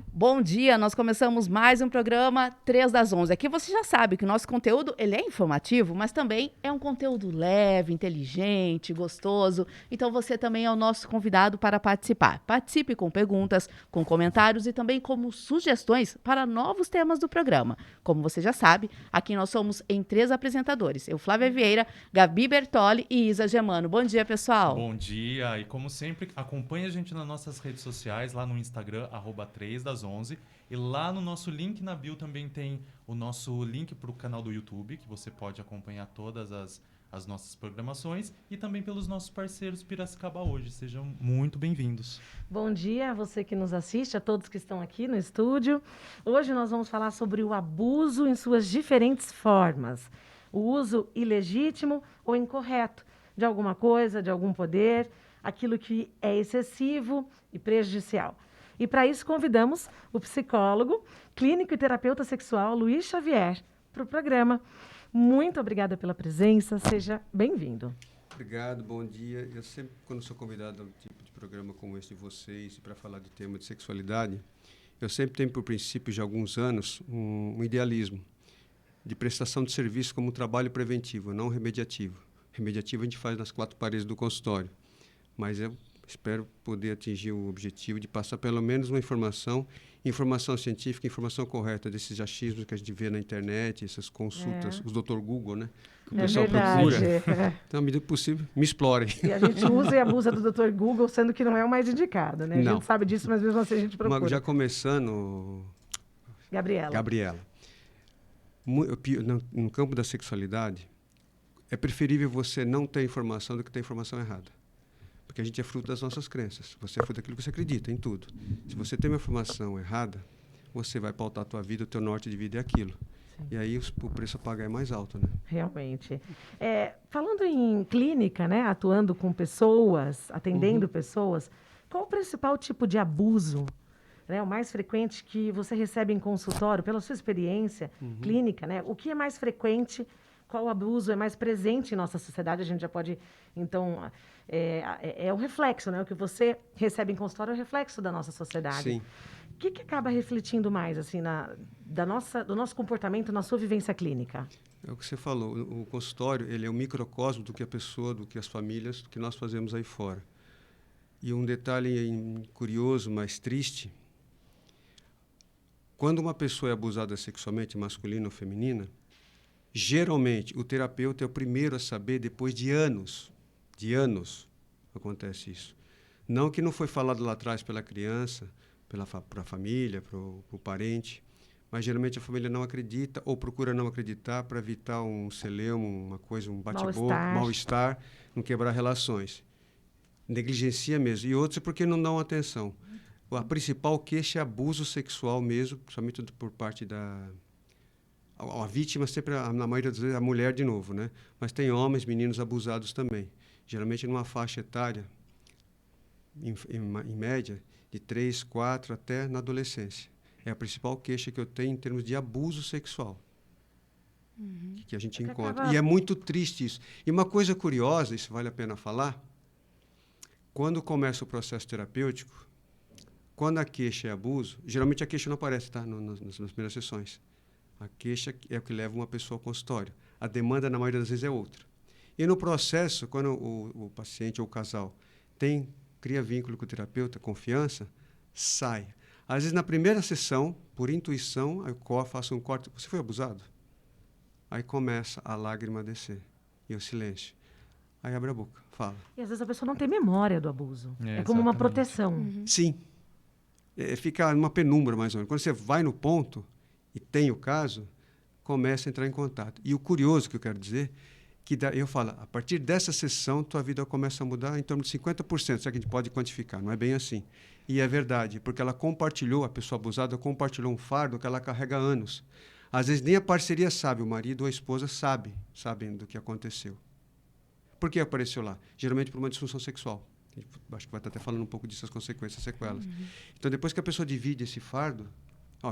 Bom dia, nós começamos mais um programa 3 das 11. Aqui você já sabe que o nosso conteúdo ele é informativo, mas também é um conteúdo leve, inteligente, gostoso. Então você também é o nosso convidado para participar. Participe com perguntas, com comentários e também como sugestões para novos temas do programa. Como você já sabe, aqui nós somos em 3 apresentadores. Eu, Flávia Vieira, Gabi Bertoli e Isa Germano. Bom dia, pessoal. Bom dia, e como sempre, acompanhe a gente nas nossas redes sociais, lá no Instagram, @3 das 11. E lá no nosso link na bio também tem o nosso link para o canal do YouTube, que você pode acompanhar todas as nossas programações, e também pelos nossos parceiros Piracicaba Hoje. Sejam muito bem-vindos. Bom dia a você que nos assiste, a todos que estão aqui no estúdio. Hoje nós vamos falar sobre o abuso em suas diferentes formas. O uso ilegítimo ou incorreto de alguma coisa, de algum poder, aquilo que é excessivo e prejudicial. E para isso convidamos o psicólogo, clínico e terapeuta sexual Luiz Xavier para o programa. Muito obrigada pela presença, seja bem-vindo. Obrigado, bom dia. Eu sempre, quando sou convidado a um tipo de programa como esse de vocês, para falar de tema de sexualidade, eu sempre tenho por princípio, de alguns anos, um idealismo de prestação de serviço como um trabalho preventivo, não remediativo. Remediativo a gente faz nas 4 paredes do consultório, mas eu espero poder atingir o objetivo de passar pelo menos uma informação científica, informação correta desses achismos que a gente vê na internet, essas consultas, os Dr. Google, né? Que o pessoal procura. Então, à medida possível, me explorem. E a gente usa e abusa do Dr. Google, sendo que não é o mais indicado, né? Não. A gente sabe disso, mas mesmo assim a gente procura. Mas já começando, Gabriela, no campo da sexualidade, é preferível você não ter informação do que ter informação errada. Porque a gente é fruto das nossas crenças. Você é fruto daquilo que você acredita, em tudo. Se você tem uma informação errada, você vai pautar a tua vida, o teu norte de vida é aquilo. Sim. E aí o preço a pagar é mais alto, né? Realmente. Falando em clínica, né, atuando com pessoas, atendendo pessoas, qual o principal tipo de abuso, né, o mais frequente que você recebe em consultório, pela sua experiência clínica, né? O que é mais frequente? Qual abuso é mais presente em nossa sociedade? A gente já pode, então, é o reflexo, né? O que você recebe em consultório é o reflexo da nossa sociedade. Sim. O que acaba refletindo mais, assim, do nosso comportamento na sua vivência clínica? É o que você falou, o consultório, ele é um microcosmo do que a pessoa, do que as famílias, do que nós fazemos aí fora. E um detalhe curioso, mas triste, quando uma pessoa é abusada sexualmente, masculina ou feminina, geralmente, o terapeuta é o primeiro a saber depois de anos acontece isso. Não que não foi falado lá atrás pela criança, para a família, para o parente, mas geralmente a família não acredita ou procura não acreditar para evitar um celeuma, uma coisa, um bate-boca, mal-estar, não quebrar relações. Negligencia mesmo. E outros é porque não dão atenção. A principal queixa é abuso sexual mesmo, principalmente por parte da... A vítima sempre, na maioria das vezes, é a mulher de novo, né? Mas tem homens, meninos abusados também. Geralmente numa faixa etária, em média, de 3, 4 até na adolescência. É a principal queixa que eu tenho em termos de abuso sexual que a gente encontra. E é muito triste isso. E uma coisa curiosa, isso vale a pena falar, quando começa o processo terapêutico, quando a queixa é abuso, geralmente a queixa não aparece, tá? Nas primeiras sessões. A queixa é o que leva uma pessoa ao consultório. A demanda, na maioria das vezes, é outra. E no processo, quando o paciente ou o casal cria vínculo com o terapeuta, confiança, sai. Às vezes, na primeira sessão, por intuição, eu faço um corte. Você foi abusado? Aí começa a lágrima a descer. E o silêncio. Aí abre a boca, fala. E às vezes a pessoa não tem memória do abuso. É como uma proteção. Sim. Fica numa penumbra, mais ou menos. Quando você vai no ponto e tem o caso, começa a entrar em contato. E o curioso que eu quero dizer, eu falo, a partir dessa sessão, tua vida começa a mudar em torno de 50%, se é que a gente pode quantificar, não é bem assim. E é verdade, porque ela compartilhou, a pessoa abusada compartilhou um fardo que ela carrega há anos. Às vezes nem a parceria sabe, o marido ou a esposa sabem do que aconteceu. Por que apareceu lá? Geralmente por uma disfunção sexual. Acho que vai estar até falando um pouco disso, as consequências, as sequelas. Então, depois que a pessoa divide esse fardo,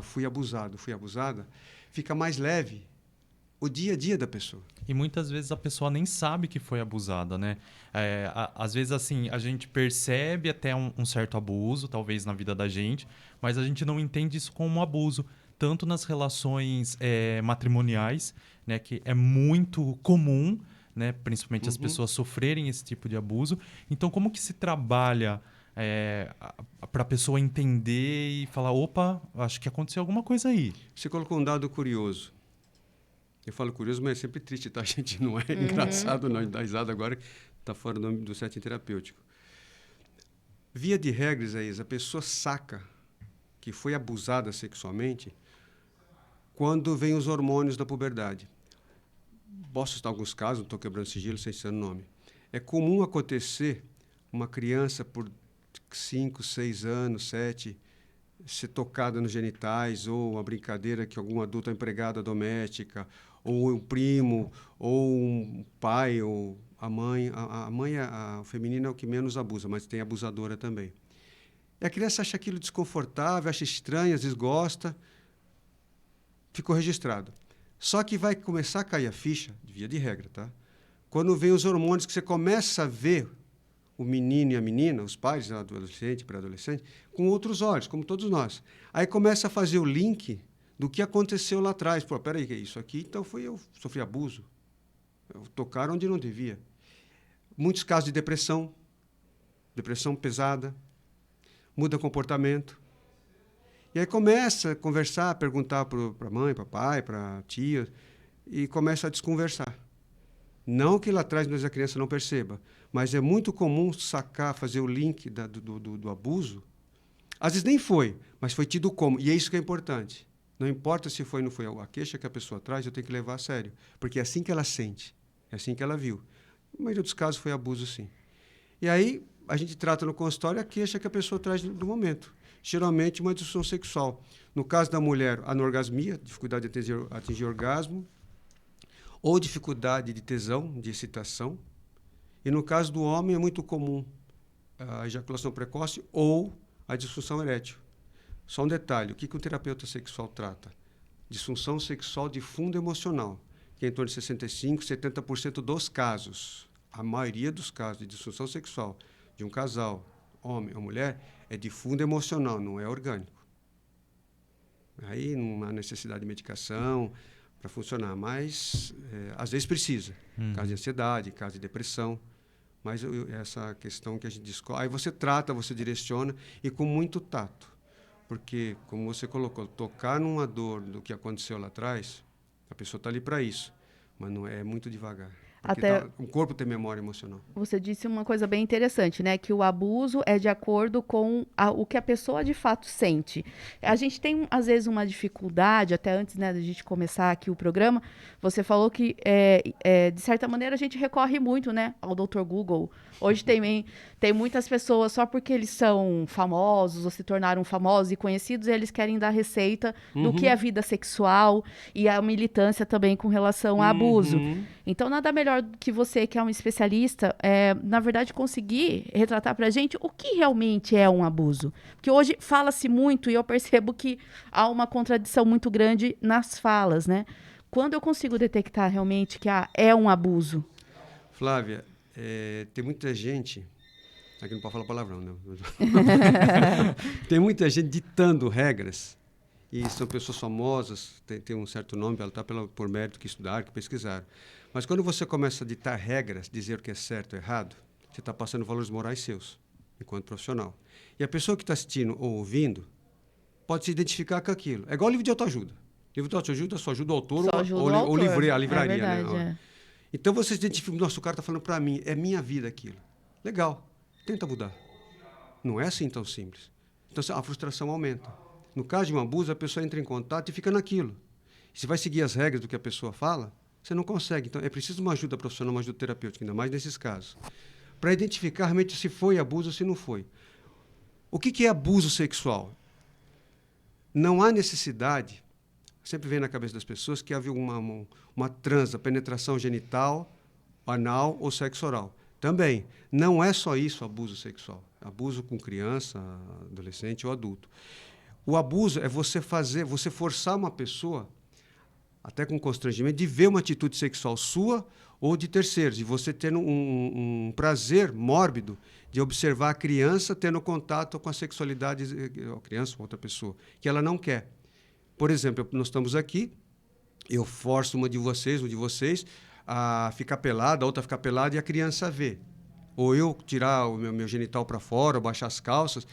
fui abusado, fui abusada, fica mais leve o dia a dia da pessoa. E muitas vezes a pessoa nem sabe que foi abusada, né? Às vezes, assim, a gente percebe até um certo abuso, talvez na vida da gente, mas a gente não entende isso como um abuso. Tanto nas relações matrimoniais, né? Que é muito comum, né? Principalmente as pessoas sofrerem esse tipo de abuso. Então, como que se trabalha para a pessoa entender e falar, opa, acho que aconteceu alguma coisa aí? Você colocou um dado curioso. Eu falo curioso, mas é sempre triste, tá? A gente não é engraçado, não. Dá risada agora, está fora do setting terapêutico. Via de regra, Isaías, a pessoa saca que foi abusada sexualmente quando vem os hormônios da puberdade. Posso citar alguns casos, não estou quebrando sigilo, sem citar o nome. É comum acontecer uma criança por 5, 6 anos, 7, ser tocada nos genitais, ou uma brincadeira que algum adulto, a empregada doméstica, ou um primo, ou um pai, ou a mãe. A mãe, a feminina é o que menos abusa, mas tem abusadora também. E a criança acha aquilo desconfortável, acha estranho, às vezes gosta, ficou registrado. Só que vai começar a cair a ficha, via de regra, tá? Quando vem os hormônios, que você começa a ver o menino e a menina, os pais, adolescente, pré-adolescente, com outros olhos, como todos nós. Aí começa a fazer o link do que aconteceu lá atrás. Pô, peraí, isso aqui, então eu sofri abuso. Tocaram onde não devia. Muitos casos de depressão pesada, muda comportamento. E aí começa a conversar, perguntar para a mãe, para o pai, para a tia, e começa a desconversar. Não que lá atrás a criança não perceba, mas é muito comum sacar, fazer o link do abuso. Às vezes nem foi, mas foi tido como. E é isso que é importante. Não importa se foi ou não foi. A queixa que a pessoa traz, eu tenho que levar a sério. Porque é assim que ela sente, é assim que ela viu. Na maioria dos casos foi abuso, sim. E aí a gente trata no consultório a queixa que a pessoa traz do momento. Geralmente uma disfunção sexual. No caso da mulher, anorgasmia, dificuldade de atingir orgasmo, ou dificuldade de tesão, de excitação. E no caso do homem é muito comum a ejaculação precoce ou a disfunção erétil. Só um detalhe, o que um terapeuta sexual trata? Disfunção sexual de fundo emocional, que é em torno de 65%, 70% dos casos. A maioria dos casos de disfunção sexual de um casal, homem ou mulher, é de fundo emocional, não é orgânico. Aí não há necessidade de medicação para funcionar, mas às vezes precisa. Caso de ansiedade, caso de depressão. Mas essa questão que a gente discorre, aí você trata, você direciona e com muito tato. Porque, como você colocou, tocar numa dor do que aconteceu lá atrás, a pessoa está ali para isso, mas não é muito devagar. Porque o corpo tem memória emocional. Você disse uma coisa bem interessante, né? Que o abuso é de acordo com o que a pessoa de fato sente. A gente tem, às vezes, uma dificuldade, até antes, né, da gente começar aqui o programa, você falou que, de certa maneira, a gente recorre muito, né, ao Dr. Google. Hoje tem muitas pessoas, só porque eles são famosos ou se tornaram famosos e conhecidos, eles querem dar receita do que é vida sexual e a militância também com relação a abuso. Então, nada melhor que você, que é um especialista, na verdade, conseguir retratar pra gente o que realmente é um abuso. Porque hoje fala-se muito e eu percebo que há uma contradição muito grande nas falas, né? Quando eu consigo detectar realmente que é um abuso? Flávia, tem muita gente... Aqui não pode falar palavrão, não. Tem muita gente ditando regras, e são pessoas famosas, tem um certo nome, ela está por mérito que estudaram, que pesquisaram. Mas quando você começa a ditar regras, dizer o que é certo ou errado, você está passando valores morais seus, enquanto profissional. E a pessoa que está assistindo ou ouvindo pode se identificar com aquilo. É igual livro de autoajuda. Livro de autoajuda só ajuda o autor ou a livraria. É verdade, né? Então você se identifica, nossa, o cara está falando para mim, é minha vida aquilo. Legal, tenta mudar. Não é assim tão simples. Então a frustração aumenta. No caso de um abuso, a pessoa entra em contato e fica naquilo. E se vai seguir as regras do que a pessoa fala, você não consegue. Então, é preciso uma ajuda profissional, uma ajuda terapêutica, ainda mais nesses casos, para identificar realmente se foi abuso ou se não foi. O que é abuso sexual? Não há necessidade, sempre vem na cabeça das pessoas, que havia uma transa, penetração genital, anal ou sexo oral. Também, não é só isso abuso sexual. Abuso com criança, adolescente ou adulto. O abuso é você forçar uma pessoa até com constrangimento, de ver uma atitude sexual sua ou de terceiros, de você tendo um prazer mórbido de observar a criança tendo contato com a sexualidade, a criança ou outra pessoa, que ela não quer. Por exemplo, nós estamos aqui, eu forço um de vocês, a ficar pelada, a outra a ficar pelada e a criança vê. Ou eu tirar o meu genital para fora, ou baixar as calças,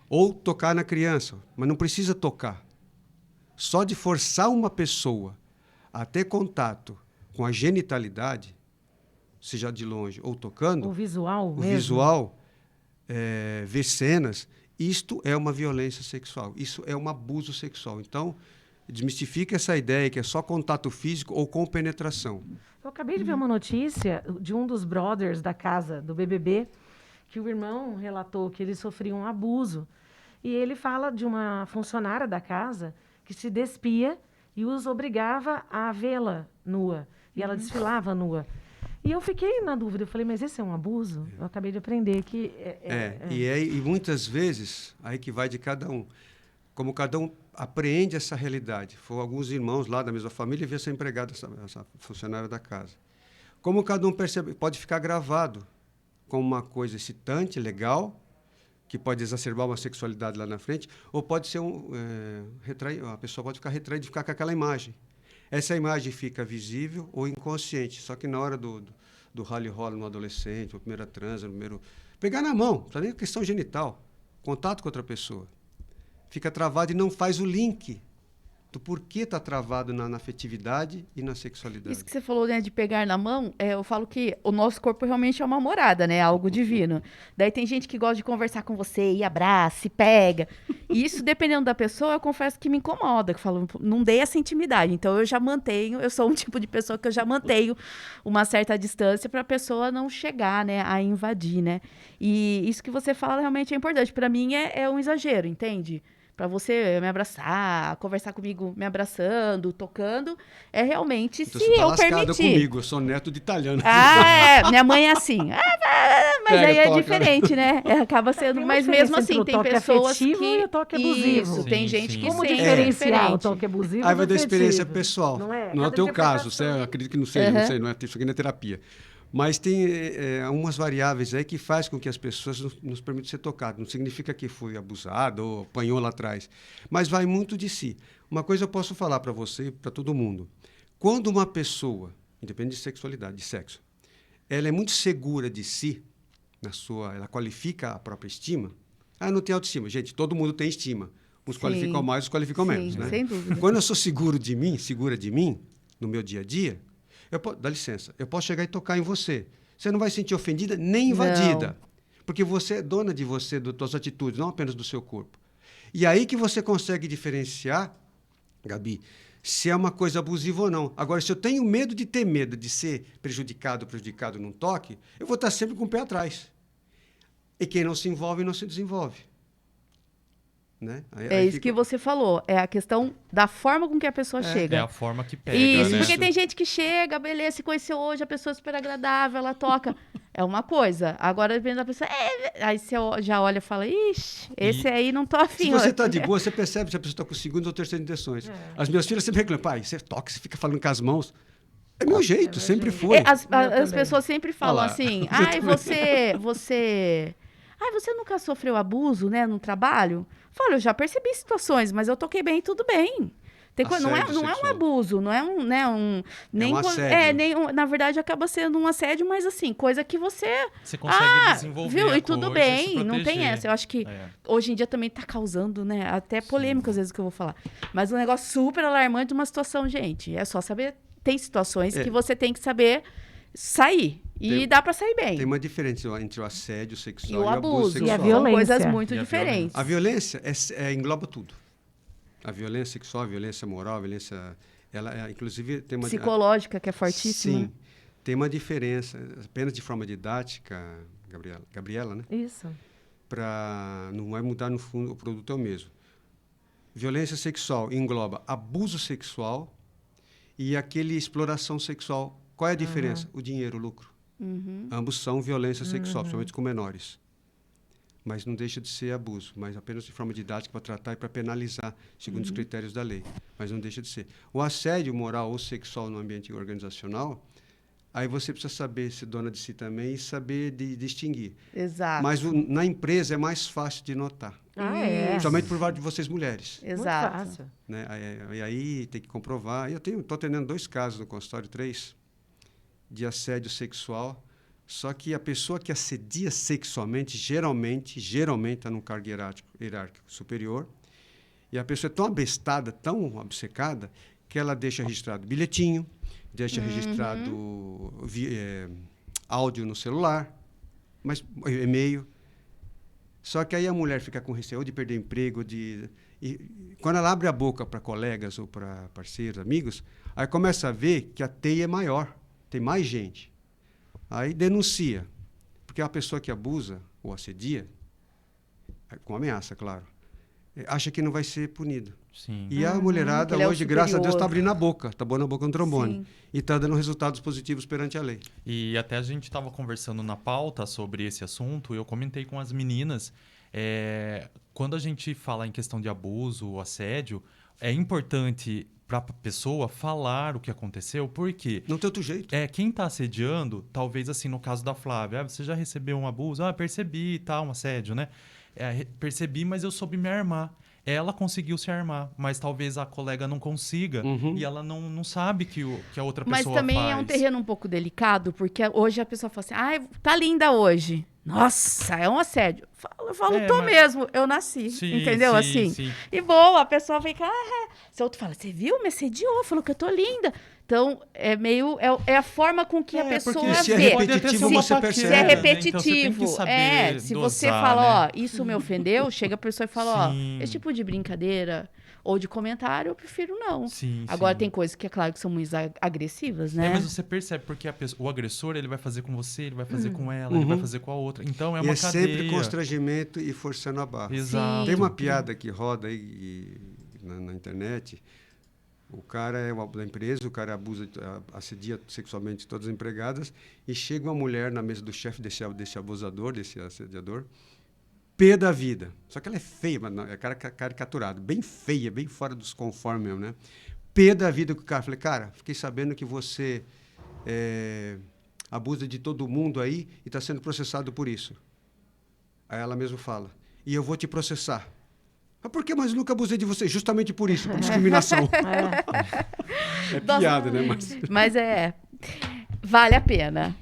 ou tocar na criança, mas não precisa tocar. Só de forçar uma pessoa a ter contato com a genitalidade, seja de longe ou tocando, O visual o mesmo. visual, ver cenas, isto é uma violência sexual, isso é um abuso sexual. Então, desmistifica essa ideia que é só contato físico ou com penetração. Eu acabei de ver uma notícia de um dos brothers da casa do BBB, que o irmão relatou que ele sofria um abuso. E ele fala de uma funcionária da casa que se despia e os obrigava a vê-la nua. E ela desfilava nua. E eu fiquei na dúvida. Eu falei, mas esse é um abuso? Eu acabei de aprender que... E muitas vezes, aí que vai de cada um. Como cada um apreende essa realidade. Foram alguns irmãos lá da mesma família e vê essa empregada, essa funcionária da casa. Como cada um percebe, pode ficar gravado como uma coisa excitante, legal, que pode exacerbar uma sexualidade lá na frente, ou pode ser a pessoa pode ficar retraída de ficar com aquela imagem. Essa imagem fica visível ou inconsciente, só que na hora do rally-roll no adolescente, a primeira transa, pegar na mão, não é nem questão genital, contato com outra pessoa. Fica travado e não faz o link do porquê está travado na afetividade e na sexualidade. Isso que você falou, né, de pegar na mão, eu falo que o nosso corpo realmente é uma morada, né, algo divino. Daí tem gente que gosta de conversar com você, e abraça, e pega. E isso, dependendo da pessoa, eu confesso que me incomoda, que eu falo, não dei essa intimidade. Então, eu sou um tipo de pessoa que eu já mantenho uma certa distância para a pessoa não chegar, né, a invadir, né. E isso que você fala realmente é importante. Para mim, é um exagero, entende? Para você me abraçar, conversar comigo me abraçando, tocando, é realmente Então, se você tá eu lascada permitir. comigo, eu sou neto de italiano. Minha mãe é assim. Mas Pega, aí é toca. diferente, né? Acaba sendo, Tem uma mas mesmo diferença assim, entre o tem toque pessoas afetivo que... e o toque abusivo. Isso, tem Sim, gente sim. que Como sente diferenciar o diferente. toque abusivo Aí do vai da experiência afetivo? pessoal. Não é? Não é o Cada teu caso, interpretação. eu acredito que não seja, não sei, não é, isso aqui não é terapia. Mas tem algumas variáveis aí que faz com que as pessoas nos permitam ser tocadas. Não significa que foi abusado ou apanhou lá atrás, mas vai muito de si. Uma coisa eu posso falar para você e para todo mundo. Quando uma pessoa, independente de sexualidade, de sexo, ela é muito segura de si, ela qualifica a própria estima. Não tem autoestima. Gente, todo mundo tem estima. Uns qualificam mais, outros qualificam menos. Né? Sem dúvida. Quando eu sou segura de mim, no meu dia a dia, dá licença, eu posso chegar e tocar em você. Você não vai se sentir ofendida nem invadida. Não. Porque você é dona de você, das suas atitudes, não apenas do seu corpo. E aí que você consegue diferenciar, Gabi, se é uma coisa abusiva ou não. Agora, se eu tenho medo de ser prejudicado num toque, eu vou estar sempre com o pé atrás. E quem não se envolve, não se desenvolve. Né? Aí Isso que você falou. É a questão da forma com que a pessoa chega. É a forma que pega, Isso, né? porque tem gente que chega, beleza, se conheceu hoje, a pessoa é super agradável, ela toca. É uma coisa. Agora, dependendo da pessoa, aí você já olha e fala, ixi, esse aí não tô afim. Se você está de boa, você percebe se a pessoa está com segunda ou terceira intenções. As minhas filhas sempre reclamam, pai, você toca, você fica falando com as mãos. É meu jeito, sempre foi. As pessoas sempre falam Olha lá. assim, você nunca sofreu abuso, né, no trabalho? Fala, eu já percebi situações, mas eu toquei bem, tudo bem. Não é um sexual. abuso, não é nem assédio. na verdade acaba sendo um assédio, mas assim, coisa que você consegue desenvolver viu? a E tudo coisa e se bem, não tem proteger. essa. Eu acho que hoje em dia também tá causando, né, até polêmica às vezes que eu vou falar. Mas um negócio super alarmante de uma situação, gente, é só saber, tem situações que você tem que saber sair. E dá para sair bem. Tem uma diferença entre o assédio sexual E o abuso. E a sexual. violência. São coisas muito E a diferentes. A violência engloba tudo. A violência sexual, a violência moral, a violência... inclusive, tem uma... Psicológica, que é fortíssima. Sim. Tem uma diferença, apenas de forma didática, Gabriela, né? Isso. Não vai mudar no fundo, o produto é o mesmo. Violência sexual engloba abuso sexual e aquele exploração sexual. Qual é a diferença? O dinheiro, o lucro. Ambos são violência sexual, principalmente com menores. mas não deixa de ser abuso, mas apenas de forma didática para tratar e para penalizar, segundo os critérios da lei, mas não deixa de ser. O assédio moral ou sexual no ambiente organizacional, aí você precisa saber ser dona de si também e saber distinguir. Exato. Mas na empresa é mais fácil de notar. Principalmente por parte de vocês mulheres. Exato. Muito fácil. Né? E aí tem que comprovar. Eu estou atendendo 2 casos no consultório, 3, de assédio sexual. Só que a pessoa que assedia sexualmente, geralmente está num cargo hierárquico superior. E a pessoa é tão abestada, tão obcecada, que ela deixa registrado bilhetinho, deixa registrado áudio no celular, mas e-mail. Só que aí a mulher fica com receio de perder emprego, e quando ela abre a boca para colegas ou para parceiros, amigos, aí começa a ver que a teia é maior, tem mais gente. Aí denuncia, porque a pessoa que abusa ou assedia, com ameaça, claro, acha que não vai ser punida. Sim. E a mulherada hoje, graças a Deus, está abrindo a boca, está botando a boca no trombone. Sim. E está dando resultados positivos perante a lei. E até a gente estava conversando na pauta sobre esse assunto, eu comentei com as meninas, quando a gente fala em questão de abuso, assédio, é importante para a pessoa falar o que aconteceu, porque Não tem outro jeito. quem está assediando, talvez assim, no caso da Flávia, você já recebeu um abuso? Percebi e tal, um assédio, né? Percebi, mas eu soube me armar. Ela conseguiu se armar, mas talvez a colega não consiga e ela não sabe que a outra pessoa faz. Mas também é um terreno um pouco delicado, porque hoje a pessoa fala assim, tá linda hoje. Nossa, é um assédio. Eu falo, mesmo, eu nasci, Sim, entendeu? sim, assim. sim. E boa, a pessoa fica, Se outro fala, você viu, me assediou, falou que eu tô linda. Então, é a forma com que a pessoa porque se é vê. repetitivo, você percebe. Se é né? repetitivo, Então, você tem que saber se dosar, você fala, né? isso me ofendeu, chega a pessoa e fala, Sim. esse tipo de brincadeira ou de comentário, eu prefiro não. Sim, Agora, sim. tem coisas que é claro que são muito agressivas, né? Mas você percebe, porque o agressor, ele vai fazer com você, ele vai fazer com ela, ele vai fazer com a outra. Então, é uma E cadeia. sempre constrangimento e forçando a barra. Exato. Tem uma piada que roda aí na internet. O cara é da empresa, o cara assedia sexualmente todas as empregadas e chega uma mulher na mesa do chefe desse abusador, desse assediador, pé da vida. Só que ela é feia, mas não, é caricaturado, bem feia, bem fora dos conformes mesmo, né? Pé da vida com o cara. Falei, cara, fiquei sabendo que você abusa de todo mundo aí e está sendo processado por isso. Aí ela mesmo fala, e eu vou te processar. Por que? Mas eu nunca abusei de você. Justamente por isso, por discriminação. É piada, né? Mas vale a pena.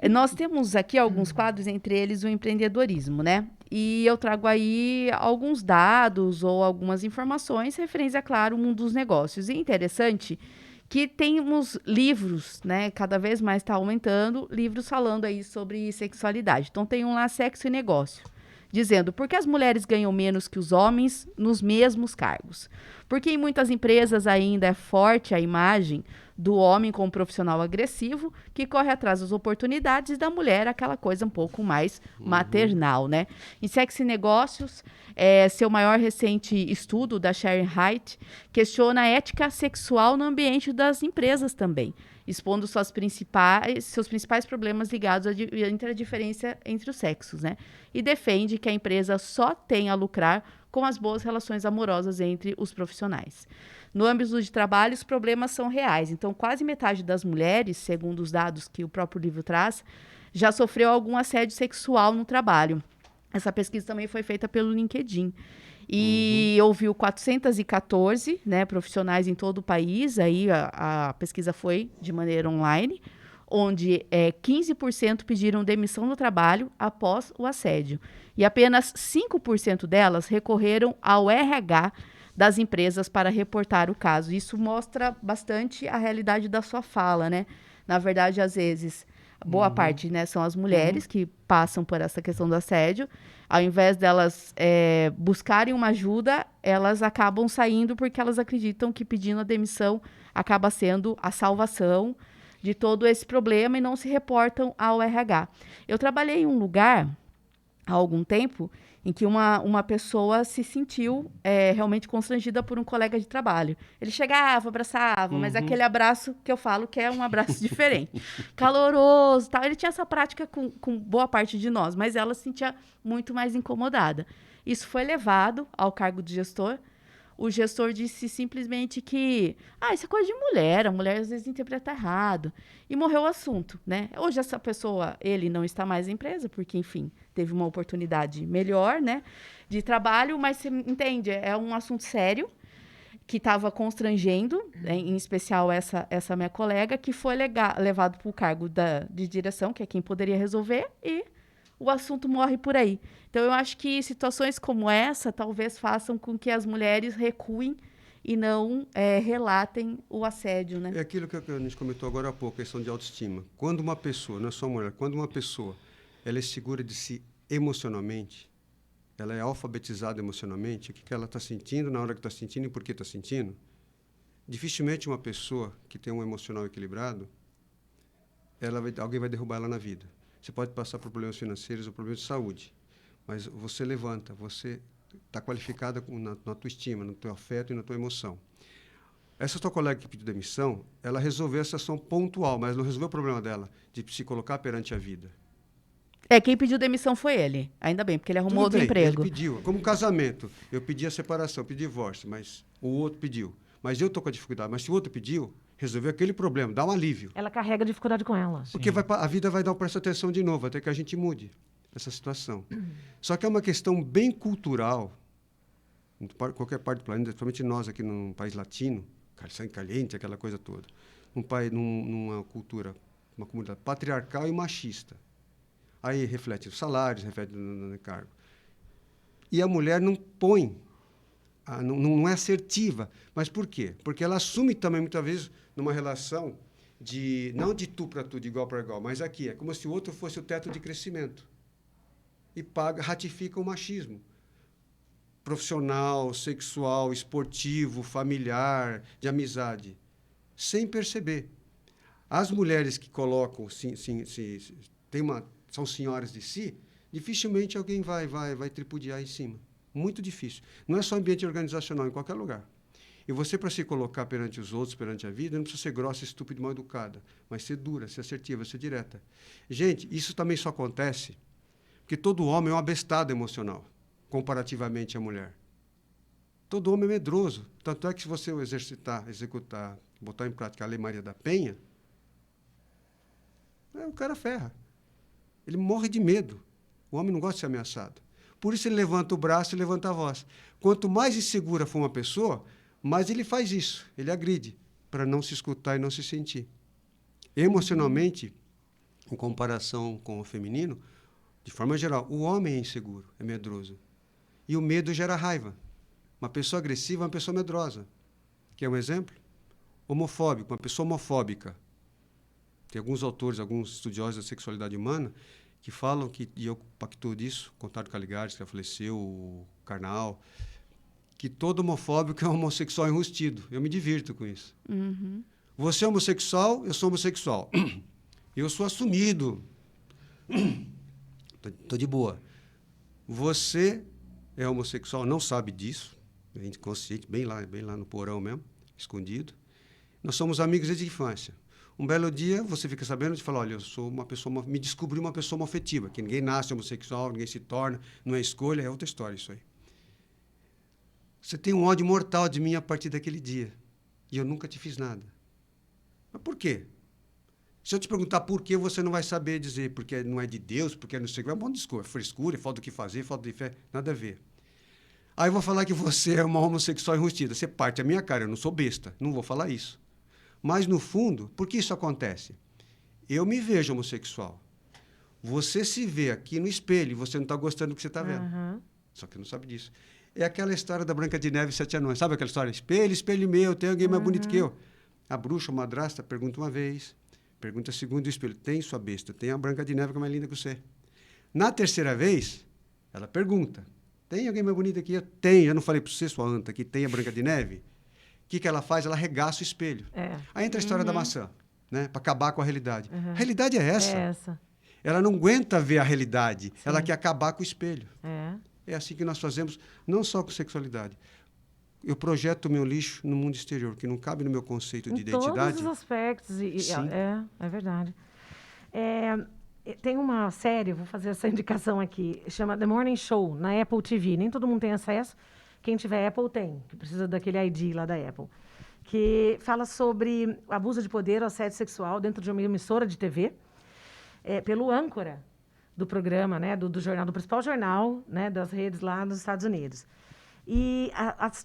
Nós temos aqui alguns quadros, entre eles o empreendedorismo, né? E eu trago aí alguns dados ou algumas informações referentes, é claro, ao mundo dos negócios. E interessante que temos livros, né? Cada vez mais está aumentando, livros falando aí sobre sexualidade. Então tem um lá, Sexo e Negócio, dizendo por que as mulheres ganham menos que os homens nos mesmos cargos. Porque em muitas empresas ainda é forte a imagem do homem como profissional agressivo que corre atrás das oportunidades e da mulher aquela coisa um pouco mais maternal, né? Em Sexo e Negócios, seu maior recente estudo da Sharon Haidt questiona a ética sexual no ambiente das empresas também, expondo seus principais problemas ligados entre a diferença entre os sexos, né? E defende que a empresa só tem a lucrar com as boas relações amorosas entre os profissionais. No âmbito de trabalho, os problemas são reais. Então, quase metade das mulheres, segundo os dados que o próprio livro traz, já sofreu algum assédio sexual no trabalho. Essa pesquisa também foi feita pelo LinkedIn. E ouviu 414 profissionais em todo o país. Aí a pesquisa foi de maneira online, onde 15% pediram demissão do trabalho após o assédio. E apenas 5% delas recorreram ao RH das empresas para reportar o caso. Isso mostra bastante a realidade da sua fala, né? Na verdade, às vezes, boa parte, são as mulheres que passam por essa questão do assédio. Ao invés delas buscarem uma ajuda, elas acabam saindo porque elas acreditam que pedindo a demissão acaba sendo a salvação de todo esse problema e não se reportam ao RH. Eu trabalhei em um lugar há algum tempo em que uma pessoa se sentiu realmente constrangida por um colega de trabalho. Ele chegava, abraçava, mas aquele abraço que eu falo que é um abraço diferente. Caloroso, tal. Ele tinha essa prática com boa parte de nós, mas ela se sentia muito mais incomodada. Isso foi levado ao cargo de gestor. O gestor disse simplesmente que isso é coisa de mulher, a mulher às vezes interpreta errado. E morreu o assunto, né? Hoje essa pessoa, ele não está mais na empresa, porque, enfim, teve uma oportunidade melhor, né, de trabalho, mas você entende, é um assunto sério que estava constrangendo, né, em especial essa minha colega, que foi levado para o cargo de direção, que é quem poderia resolver, e o assunto morre por aí. Então, eu acho que situações como essa talvez façam com que as mulheres recuem e não relatem o assédio, né? É aquilo que a gente comentou agora há pouco, a questão de autoestima. Quando uma pessoa, não é só mulher, quando uma pessoa ela é segura de si emocionalmente, ela é alfabetizada emocionalmente, o que ela está sentindo, na hora que está sentindo e por que está sentindo, dificilmente uma pessoa que tem um emocional equilibrado, alguém vai derrubar ela na vida. Você pode passar por problemas financeiros ou problemas de saúde, mas você levanta, você está qualificada na tua estima, no teu afeto e na tua emoção. Essa tua colega que pediu demissão, ela resolveu essa ação pontual, mas não resolveu o problema dela, de se colocar perante a vida. Quem pediu demissão foi ele. Ainda bem, porque ele arrumou outro Tudo bem, emprego. Ele pediu. Como um casamento, eu pedi a separação, pedi divórcio, mas o outro pediu. Mas eu estou com a dificuldade. Mas se o outro pediu, resolveu aquele problema, dá um alívio. Ela carrega a dificuldade com ela. Porque a vida vai dar um presta atenção de novo, até que a gente mude essa situação. Só que é uma questão bem cultural, em qualquer parte do planeta, principalmente nós aqui num país latino, sangue caliente, aquela coisa toda, numa cultura, uma comunidade patriarcal e machista. Aí reflete os salários, reflete no cargo. E a mulher não põe, não é assertiva. Mas por quê? Porque ela assume também, muitas vezes, numa relação não de tu para tu, de igual para igual, mas aqui, é como se o outro fosse o teto de crescimento. E ratifica o machismo. Profissional, sexual, esportivo, familiar, de amizade. Sem perceber. As mulheres que colocam, são senhoras de si, dificilmente alguém vai tripudiar em cima. Muito difícil. Não é só ambiente organizacional, em qualquer lugar. E você, para se colocar perante os outros, perante a vida, não precisa ser grossa, estúpida e mal educada, mas ser dura, ser assertiva, ser direta. Gente, isso também só acontece porque todo homem é um abestado emocional, comparativamente à mulher. Todo homem é medroso. Tanto é que se você executar, botar em prática a Lei Maria da Penha, o cara ferra. Ele morre de medo. O homem não gosta de ser ameaçado. Por isso ele levanta o braço e levanta a voz. Quanto mais insegura for uma pessoa, mais ele faz isso. Ele agride, para não se escutar e não se sentir. Emocionalmente, em comparação com o feminino, de forma geral, o homem é inseguro, é medroso. E o medo gera raiva. Uma pessoa agressiva é uma pessoa medrosa. Quer um exemplo? Homofóbico, uma pessoa homofóbica. Tem alguns autores, alguns estudiosos da sexualidade humana, que falam e eu pactuo disso, Conrado Caligari, que já faleceu, o Karnal, que todo homofóbico é um homossexual enrustido. Eu me divirto com isso. Uhum. Você é homossexual, eu sou homossexual. Eu sou assumido. Estou de boa. Você é homossexual, não sabe disso, é inconsciente, bem lá no porão mesmo, escondido. Nós somos amigos desde a infância. Um belo dia, você fica sabendo e fala, olha, eu sou uma pessoa, me descobri uma pessoa homoafetiva, que ninguém nasce homossexual, ninguém se torna, não é escolha, é outra história isso aí. Você tem um ódio mortal de mim a partir daquele dia, e eu nunca te fiz nada. Mas por quê? Se eu te perguntar por que, você não vai saber dizer, porque não é de Deus, porque não sei o que, é um monte de desculpa, frescura, falta do que fazer, falta de fé, nada a ver. Aí eu vou falar que você é uma homossexual enrustida, você parte a minha cara, eu não sou besta, não vou falar isso. Mas, no fundo, por que isso acontece? Eu me vejo homossexual. Você se vê aqui no espelho e você não está gostando do que você está vendo. Uhum. Só que não sabe disso. É aquela história da Branca de Neve e 7 anões. Sabe aquela história? Espelho, espelho meu, tem alguém mais bonito que eu. A bruxa, a madrasta, pergunta uma vez, pergunta a segunda, o espelho, tem sua besta, tem a Branca de Neve que é mais linda que você. Na terceira vez, ela pergunta, tem alguém mais bonito que eu? Tem, eu não falei para você, sua anta, que tem a Branca de Neve? O que ela faz? Ela regaça o espelho. Aí entra a história da maçã, né? Para acabar com a realidade. A realidade é essa. É essa. Ela não aguenta ver a realidade. Sim. Ela quer acabar com o espelho. É assim que nós fazemos, não só com sexualidade. Eu projeto o meu lixo no mundo exterior, que não cabe no meu conceito de identidade. Todos os aspectos. Sim. É verdade. Tem uma série, vou fazer essa indicação aqui, chama The Morning Show, na Apple TV. Nem todo mundo tem acesso. Quem tiver Apple tem, que precisa daquele ID lá da Apple. Que fala sobre abuso de poder, assédio sexual dentro de uma emissora de TV, pelo âncora do programa, né, do jornal, do principal jornal, né, das redes lá nos Estados Unidos. E,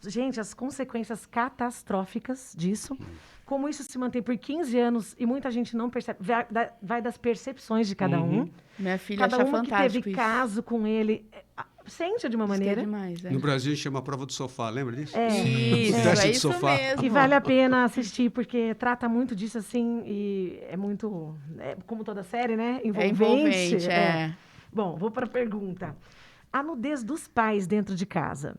gente, as consequências catastróficas disso, como isso se mantém por 15 anos e muita gente não percebe, vai das percepções de cada um. Minha filha Cada acha uma que fantástico teve isso. caso com ele, sente de uma Isso que é maneira demais, No Brasil, a gente chama a prova do sofá, lembra disso? Isso, Teste é de isso sofá. mesmo. que vale a pena assistir, porque trata muito disso, assim, e é muito, como toda série, né? É envolvente, Bom, vou para a pergunta. A nudez dos pais dentro de casa,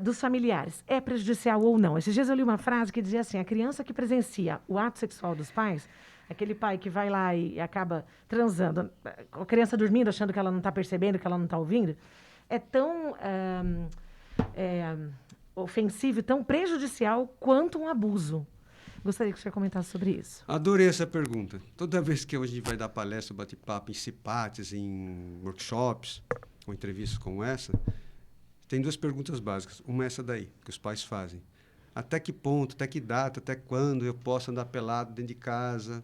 dos familiares, é prejudicial ou não? Esses dias eu li uma frase que dizia assim, a criança que presencia o ato sexual dos pais, aquele pai que vai lá e acaba transando, com a criança dormindo, achando que ela não está percebendo, que ela não está ouvindo, é tão ofensivo, tão prejudicial quanto um abuso. Gostaria que você comentasse sobre isso. Adorei essa pergunta. Toda vez que a gente vai dar palestra, bate-papo em CIPATs, em workshops, ou entrevistas como essa, tem duas perguntas básicas. Uma é essa daí, que os pais fazem. Até que ponto, até que data, até quando eu posso andar pelado dentro de casa?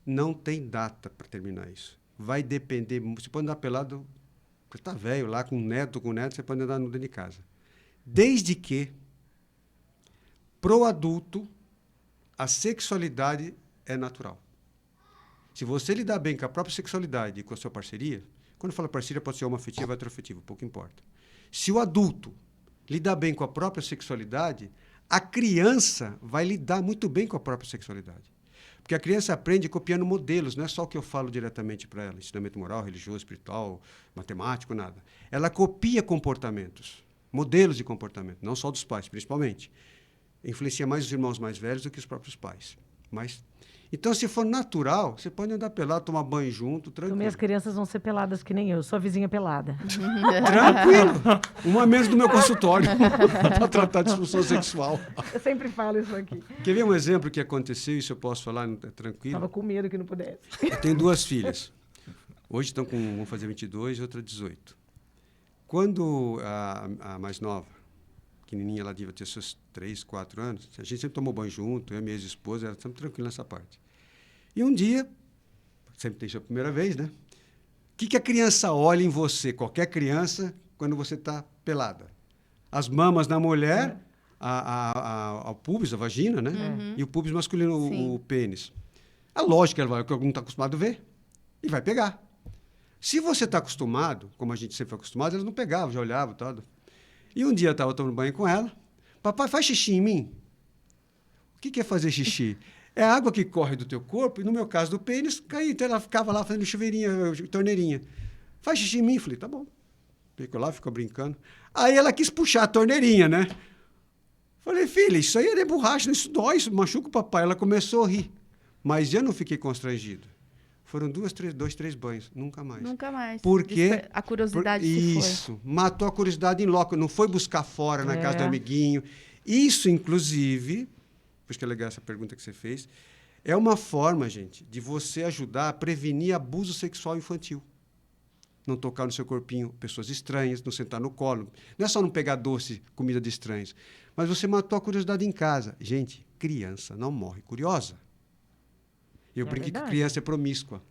Não tem data para terminar isso. Vai depender. Você pode andar pelado, você está velho lá, com neto, você pode andar dentro de casa. Desde que, pro adulto, a sexualidade é natural. Se você lidar bem com a própria sexualidade e com a sua parceria, quando fala parceria, pode ser homoafetiva ou heteroafetiva, pouco importa. Se o adulto lidar bem com a própria sexualidade, a criança vai lidar muito bem com a própria sexualidade. Porque a criança aprende copiando modelos, não é só o que eu falo diretamente para ela, ensinamento moral, religioso, espiritual, matemático, nada. Ela copia comportamentos, modelos de comportamento, não só dos pais, principalmente. Influencia mais os irmãos mais velhos do que os próprios pais. Então, se for natural, você pode andar pelado, tomar banho junto, tranquilo. Minhas crianças vão ser peladas que nem eu. Sou a vizinha pelada. Tranquilo. Uma menos do meu consultório para tratar de disfunção sexual. Eu sempre falo isso aqui. Quer ver um exemplo que aconteceu? Isso eu posso falar, tranquilo? Estava com medo que não pudesse. Eu tenho duas filhas. Hoje vão fazer 22 e outra 18. Quando a mais nova, pequenininha, ela devia ter seus 3, 4 anos, a gente sempre tomou banho junto, eu e minha ex-esposa, era sempre tranquilo nessa parte. E um dia, sempre tem sua primeira vez, né? O que a criança olha em você, qualquer criança, quando você está pelada? As mamas na mulher, o pubis, a vagina, né? E o pubis masculino, o pênis. É lógico que ela vai, que algum está acostumado a ver, e vai pegar. Se você está acostumado, como a gente sempre foi acostumado, elas não pegavam, já olhavam e tal. E um dia eu estava tomando banho com ela. Papai, faz xixi em mim? O que é fazer xixi? É a água que corre do teu corpo, e no meu caso do pênis, caía. Então ela ficava lá fazendo chuveirinha, torneirinha. Faz xixi em mim? Falei, tá bom. Ficou lá, ficou brincando. Aí ela quis puxar a torneirinha, né? Falei, filha, isso aí é borracha, isso dói, isso machuca o papai. Ela começou a rir. Mas eu não fiquei constrangido. Foram 2, 3 banhos, nunca mais. Nunca mais. Por quê? A curiosidade se foi. Isso, matou a curiosidade em loco, não foi buscar fora na casa do amiguinho. Isso, inclusive, por isso que é legal essa pergunta que você fez, é uma forma, gente, de você ajudar a prevenir abuso sexual infantil. Não tocar no seu corpinho pessoas estranhas, não sentar no colo. Não é só não pegar doce, comida de estranhos. Mas você matou a curiosidade em casa. Gente, criança não morre curiosa. Eu brinco que criança é promíscua.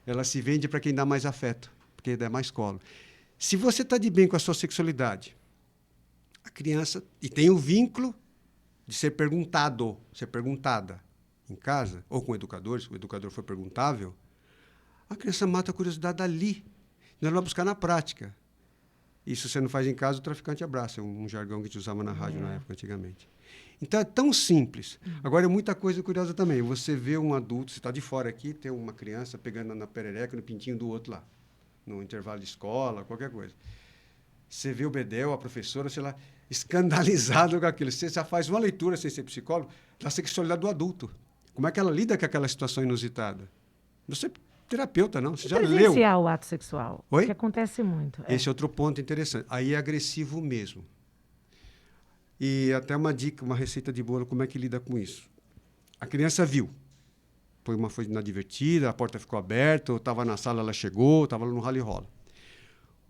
Ela se vende para quem dá mais afeto, porque dá mais colo. Se você está de bem com a sua sexualidade, a criança, e tem o vínculo de ser perguntado, ser perguntada em casa, ou com educadores, se o educador for perguntável, a criança mata a curiosidade ali. Nós vamos buscar na prática. Isso você não faz em casa, o traficante abraça, um jargão que a gente usava na rádio na época, antigamente. Então, é tão simples. Agora, é muita coisa curiosa também. Você vê um adulto, você está de fora aqui, tem uma criança pegando na perereca, no pintinho do outro lá, no intervalo de escola, qualquer coisa. Você vê o bedel, a professora, sei lá, escandalizado com aquilo. Você já faz uma leitura, sem ser psicólogo, da sexualidade do adulto. Como é que ela lida com aquela situação inusitada? Você Terapeuta, não. Você já leu. Presenciar o ato sexual. Oi? Que acontece muito. Esse é outro ponto interessante. Aí é agressivo mesmo. E até uma dica, uma receita de bolo, como é que lida com isso? A criança viu. Foi inadvertida, a porta ficou aberta, eu estava na sala, ela chegou, estava no ralo e rola.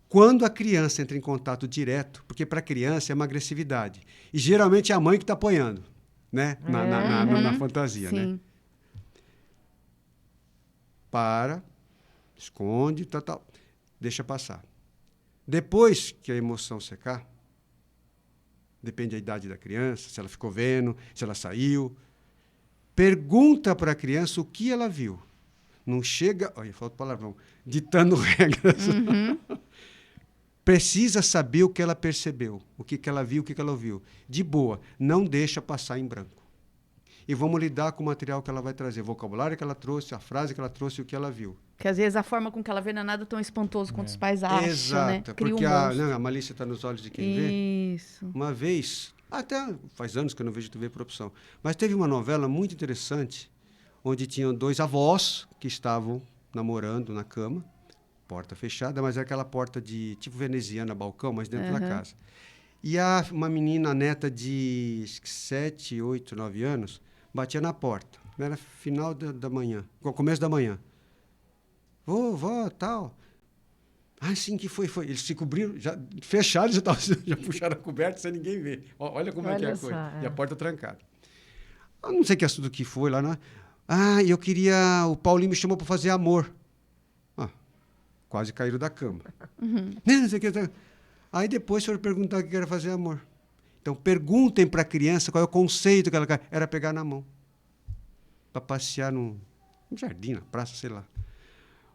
Quando a criança entra em contato direto, porque para a criança é uma agressividade. E geralmente é a mãe que está apoiando, né? Na fantasia, Sim. né? Para, esconde, tal. Deixa passar. Depois que a emoção secar, depende da idade da criança, se ela ficou vendo, se ela saiu, pergunta para a criança o que ela viu. Não chega, olha, falta palavrão, ditando regras. Precisa saber o que ela percebeu, o que ela viu, o que ela ouviu. De boa, não deixa passar em branco. E vamos lidar com o material que ela vai trazer, o vocabulário que ela trouxe, a frase que ela trouxe e o que ela viu. Que às vezes a forma com que ela vê não é nada tão espantoso quanto os pais acham, Exato, né? Cria porque monstro. a malícia está nos olhos de quem vê. Isso. Uma vez, até faz anos que eu não vejo TV por opção, mas teve uma novela muito interessante, onde tinham dois avós que estavam namorando na cama, porta fechada, mas é aquela porta de tipo veneziana, balcão, mas dentro da casa. E uma menina, neta de 7, 8, 9 anos, batia na porta. Era final da manhã, começo da manhã. Vó, tal. Ah, sim, que foi. Eles se cobriram, já fecharam, já puxaram a coberta sem ninguém ver. Olha como é que é a coisa. E a porta trancada. Eu não sei que assunto que foi lá. Não. Ah, eu queria... O Paulinho me chamou para fazer amor. Quase caíram da cama. Não sei o que. Aí depois foram perguntar o que era fazer amor. Então, perguntem para a criança qual é o conceito que ela quer. Era pegar na mão. Para passear num jardim, na praça, sei lá.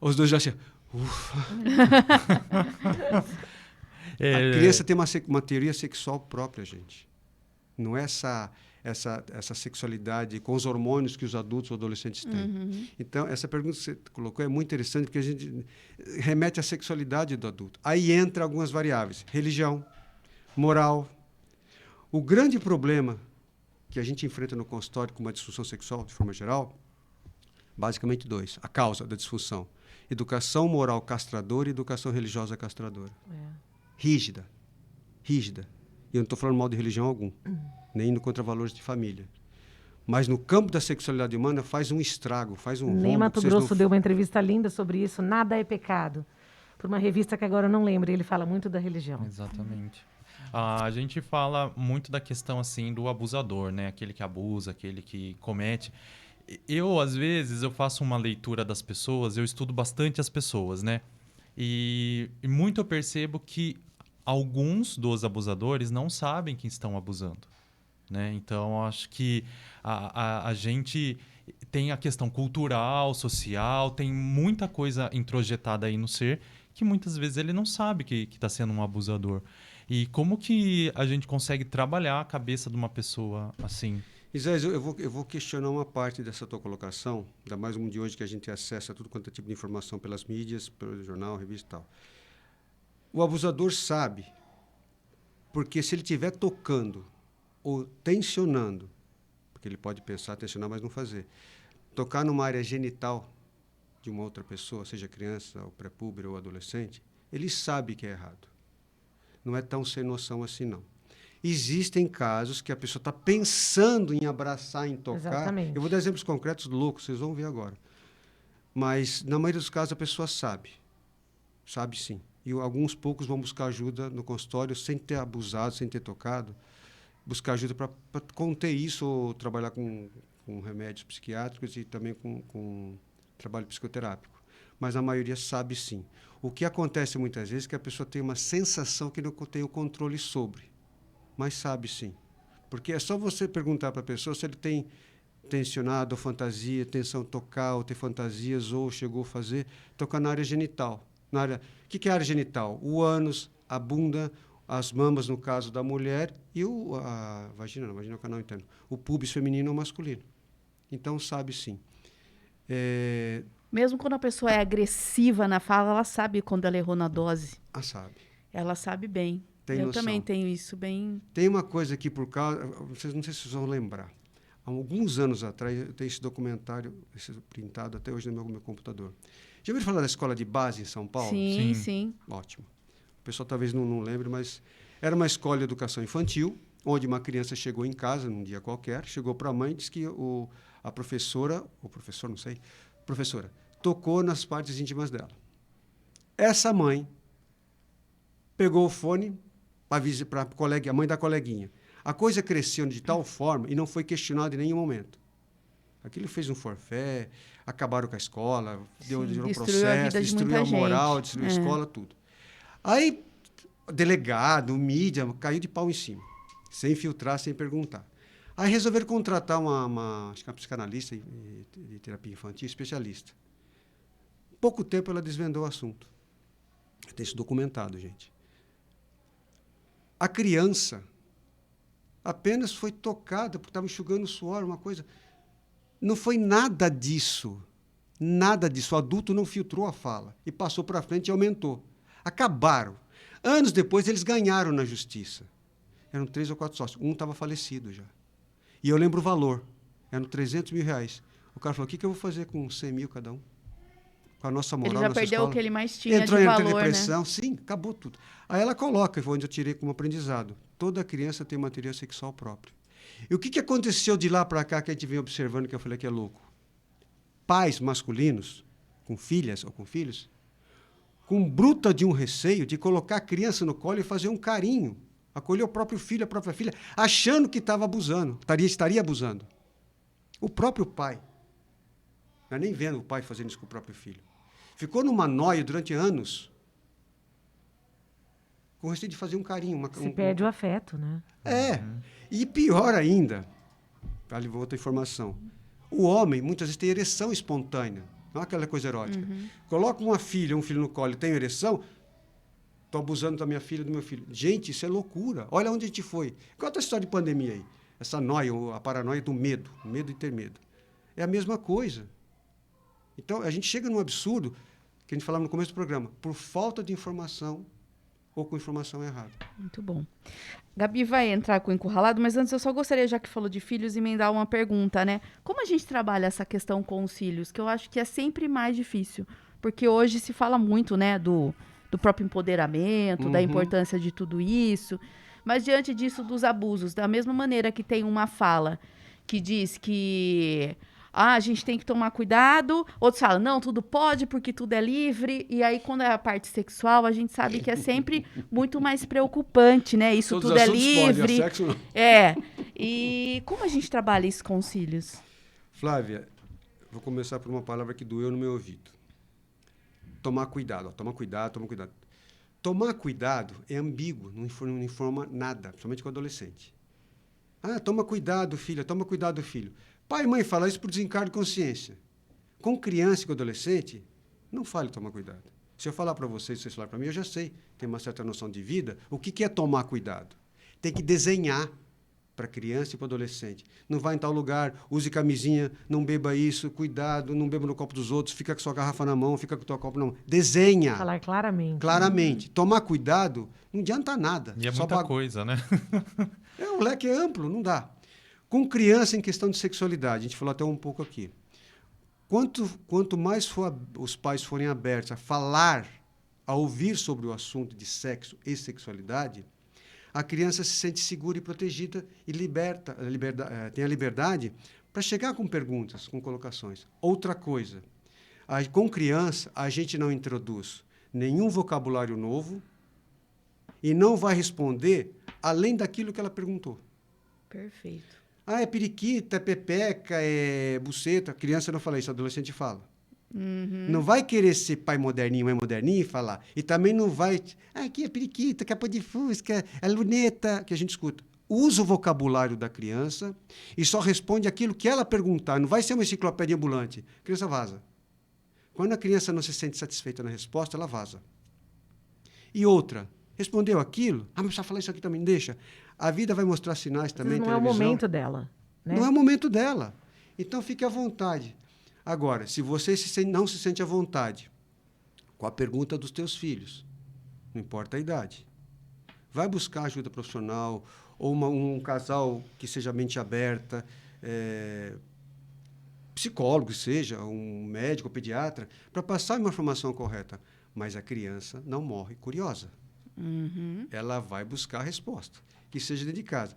Os dois já assim... Ufa. A criança tem uma teoria sexual própria, gente. Não é essa sexualidade com os hormônios que os adultos ou adolescentes têm. Então, essa pergunta que você colocou é muito interessante, porque a gente remete à sexualidade do adulto. Aí entra algumas variáveis. Religião, moral. O grande problema que a gente enfrenta no consultório com uma disfunção sexual, de forma geral, basicamente dois. A causa da disfunção. Educação moral castradora e educação religiosa castradora. Rígida. E eu não estou falando mal de religião algum, nem indo contra valores de família. Mas no campo da sexualidade humana faz um estrago, faz um rombo. Nem Mato Grosso deu uma entrevista linda sobre isso, Nada é Pecado, por uma revista que agora eu não lembro, ele fala muito da religião. Exatamente. A gente fala muito da questão assim do abusador, né? Aquele que abusa, aquele que comete. Eu, às vezes, eu faço uma leitura das pessoas, eu estudo bastante as pessoas, né? E muito eu percebo que alguns dos abusadores não sabem que estão abusando, né? Então, acho que a gente tem a questão cultural, social, tem muita coisa introjetada aí no ser que muitas vezes ele não sabe que está sendo um abusador. E como que a gente consegue trabalhar a cabeça de uma pessoa assim? Isaías, eu vou questionar uma parte dessa tua colocação, ainda mais um de hoje que a gente acessa tudo quanto é tipo de informação pelas mídias, pelo jornal, revista e tal. O abusador sabe, porque se ele estiver tocando ou tensionando, porque ele pode pensar, tensionar, mas não fazer, tocar numa área genital de uma outra pessoa, seja criança, ou pré-púber ou adolescente, ele sabe que é errado. Não é tão sem noção assim, não. Existem casos que a pessoa está pensando em abraçar, em tocar. Exatamente. Eu vou dar exemplos concretos loucos, vocês vão ver agora. Mas, na maioria dos casos, a pessoa sabe. Sabe, sim. E alguns poucos vão buscar ajuda no consultório, sem ter abusado, sem ter tocado. Buscar ajuda para conter isso, ou trabalhar com remédios psiquiátricos e também com trabalho psicoterápico. Mas a maioria sabe, sim. O que acontece muitas vezes é que a pessoa tem uma sensação que não tem o controle sobre. Mas sabe sim. Porque é só você perguntar para a pessoa se ele tem tensionado ou fantasia, tensão tocar, ou ter fantasias, ou chegou a fazer, tocar na área genital. O que é a área genital? O ânus, a bunda, as mamas, no caso da mulher, e a vagina, não, vagina é o canal interno. O púbis feminino ou masculino. Então, sabe sim. Mesmo quando a pessoa é agressiva na fala, ela sabe quando ela errou na dose. Sabe. Ela sabe bem. Tem eu noção. também tenho isso bem... Tem uma coisa aqui por causa... não sei se vocês vão lembrar. Há alguns anos atrás, eu tenho esse documentário, esse printado até hoje no meu computador. Já ouviram falar da escola de base em São Paulo? Sim, Sim. sim. Ótimo. O pessoal talvez não lembre, mas era uma escola de educação infantil, onde uma criança chegou em casa num dia qualquer, chegou para a mãe e disse que a professora, ou professor, não sei, professora, tocou nas partes íntimas dela. Essa mãe pegou o fone para a mãe da coleguinha. A coisa cresceu de tal forma e não foi questionada em nenhum momento. Aquilo fez um forfé, acabaram com a escola, gerou Destruiu a processo, vida de destruiu muita a moral, gente. destruiu a escola, tudo. Aí, o delegado, o mídia, caiu de pau em cima, sem filtrar, sem perguntar. Aí resolveram contratar acho que uma psicanalista de terapia infantil, especialista. Pouco tempo ela desvendou o assunto. Tem isso documentado, gente. A criança apenas foi tocada porque estava enxugando suor, uma coisa. Não foi nada disso. Nada disso. O adulto não filtrou a fala e passou para frente e aumentou. Acabaram. Anos depois, eles ganharam na justiça. Eram 3 ou 4 sócios. Um estava falecido já. E eu lembro o valor. Eram 300 mil reais. O cara falou, o que eu vou fazer com 100 mil cada um? Com a nossa moral, Ele já nossa perdeu escola? o que ele mais tinha Entrou de em valor, depressão. né? Sim, acabou tudo. Aí ela coloca, foi onde eu tirei como aprendizado. Toda criança tem material sexual próprio. E o que aconteceu de lá para cá que a gente vem observando, que eu falei que é louco? Pais masculinos, com filhas ou com filhos, com bruta de um receio de colocar a criança no colo e fazer um carinho, acolher o próprio filho, a própria filha, achando que estava abusando, estaria abusando. O próprio pai, não é nem vendo o pai fazendo isso com o próprio filho, ficou numa noia durante anos, com receio de fazer um carinho. Se perde o afeto, né? É. E pior ainda, ali outra informação, o homem muitas vezes tem ereção espontânea, não é aquela coisa erótica. Coloca uma filha, um filho no colo e tem ereção, estou abusando da minha filha e do meu filho. Gente, isso é loucura. Olha onde a gente foi. Qual é a história de pandemia aí? Essa noia, a paranoia do medo, o medo de ter medo. É a mesma coisa. Então, a gente chega num absurdo, que a gente falava no começo do programa, por falta de informação ou com informação errada. Muito bom. Gabi vai entrar com o encurralado, mas antes eu só gostaria, já que falou de filhos, emendar uma pergunta, né? Como a gente trabalha essa questão com os filhos, que eu acho que é sempre mais difícil, porque hoje se fala muito, né, do próprio empoderamento, da importância de tudo isso, mas diante disso dos abusos, da mesma maneira que tem uma fala que diz que a gente tem que tomar cuidado, outros falam, não, tudo pode porque tudo é livre, e aí quando é a parte sexual, a gente sabe que é sempre muito mais preocupante, né? Isso Todos tudo os é assuntos podem, livre. sexo não. É. E como a gente trabalha isso com os filhos? Flávia, vou começar por uma palavra que doeu no meu ouvido. Tomar cuidado. Ó, toma cuidado, toma cuidado. Tomar cuidado é ambíguo, não informa nada, principalmente com o adolescente. Ah, toma cuidado, filha, toma cuidado, filho. Pai e mãe falam isso por desencargo de consciência. Com criança e com adolescente, não fale tomar cuidado. Se eu falar para vocês, se vocês falarem para mim, eu já sei, tem uma certa noção de vida. O que é tomar cuidado? Tem que desenhar para criança e para adolescente. Não vai em tal lugar, use camisinha, não beba isso, cuidado, não beba no copo dos outros, fica com sua garrafa na mão, fica com o teu copo na mão. Desenha. Falar claramente. Claramente. Tomar cuidado não adianta nada. E é Só muita coisa, né? o leque é amplo, não dá. Com criança em questão de sexualidade, a gente falou até um pouco aqui. Quanto mais os pais forem abertos a falar, a ouvir sobre o assunto de sexo e sexualidade, a criança se sente segura e protegida e tem a liberdade para chegar com perguntas, com colocações. Outra coisa, com criança, a gente não introduz nenhum vocabulário novo e não vai responder além daquilo que ela perguntou. Perfeito. Ah, é periquita, é pepeca, é buceta. Criança não fala isso, adolescente fala. Não vai querer ser pai moderninho, mãe moderninha e falar. E também não vai... aqui é periquita, capa de fusca, é luneta, que a gente escuta. Usa o vocabulário da criança e só responde aquilo que ela perguntar. Não vai ser uma enciclopédia ambulante. A criança vaza. Quando a criança não se sente satisfeita na resposta, ela vaza. E outra, respondeu aquilo? Mas precisa falar isso aqui também, deixa. A vida vai mostrar sinais também, Não é o momento dela. Né? Não é o momento dela. Então, fique à vontade. Agora, se você não se sente à vontade com a pergunta dos teus filhos, não importa a idade, vai buscar ajuda profissional ou um casal que seja mente aberta. psicólogo, seja um médico, pediatra, para passar uma informação correta. Mas a criança não morre curiosa. Ela vai buscar a resposta, que seja dentro de casa.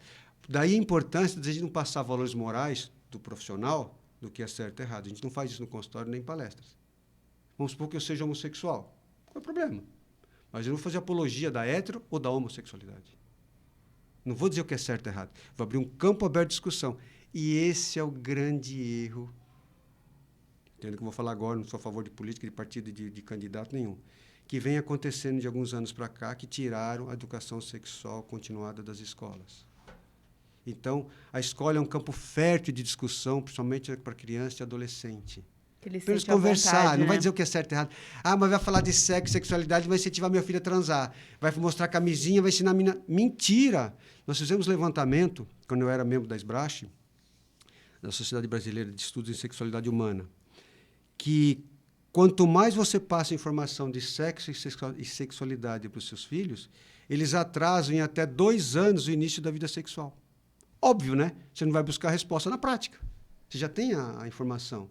Daí a importância de a gente não passar valores morais do profissional do que é certo e errado. A gente não faz isso no consultório nem em palestras. Vamos supor que eu seja homossexual. Qual é o problema? Mas eu não vou fazer apologia da hetero ou da homossexualidade. Não vou dizer o que é certo e errado. Vou abrir um campo aberto de discussão. E esse é o grande erro. Entendo que eu vou falar agora, não sou a favor de política, de partido, de candidato nenhum. Que vem acontecendo de alguns anos para cá, que tiraram a educação sexual continuada das escolas. Então, a escola é um campo fértil de discussão, principalmente para criança e adolescente. Que eles Para eles sentem à conversar, vontade, não vai né? dizer o que é certo e errado. Ah, mas vai falar de sexo, sexualidade, vai incentivar minha filha a transar. Vai mostrar camisinha, vai ensinar a menina. Mentira! Nós fizemos levantamento, quando eu era membro da SBRASH, da Sociedade Brasileira de Estudos em Sexualidade Humana, que quanto mais você passa informação de sexo e sexualidade para os seus filhos, eles atrasam em até 2 anos o início da vida sexual. Óbvio, né? Você não vai buscar a resposta na prática. Você já tem a informação.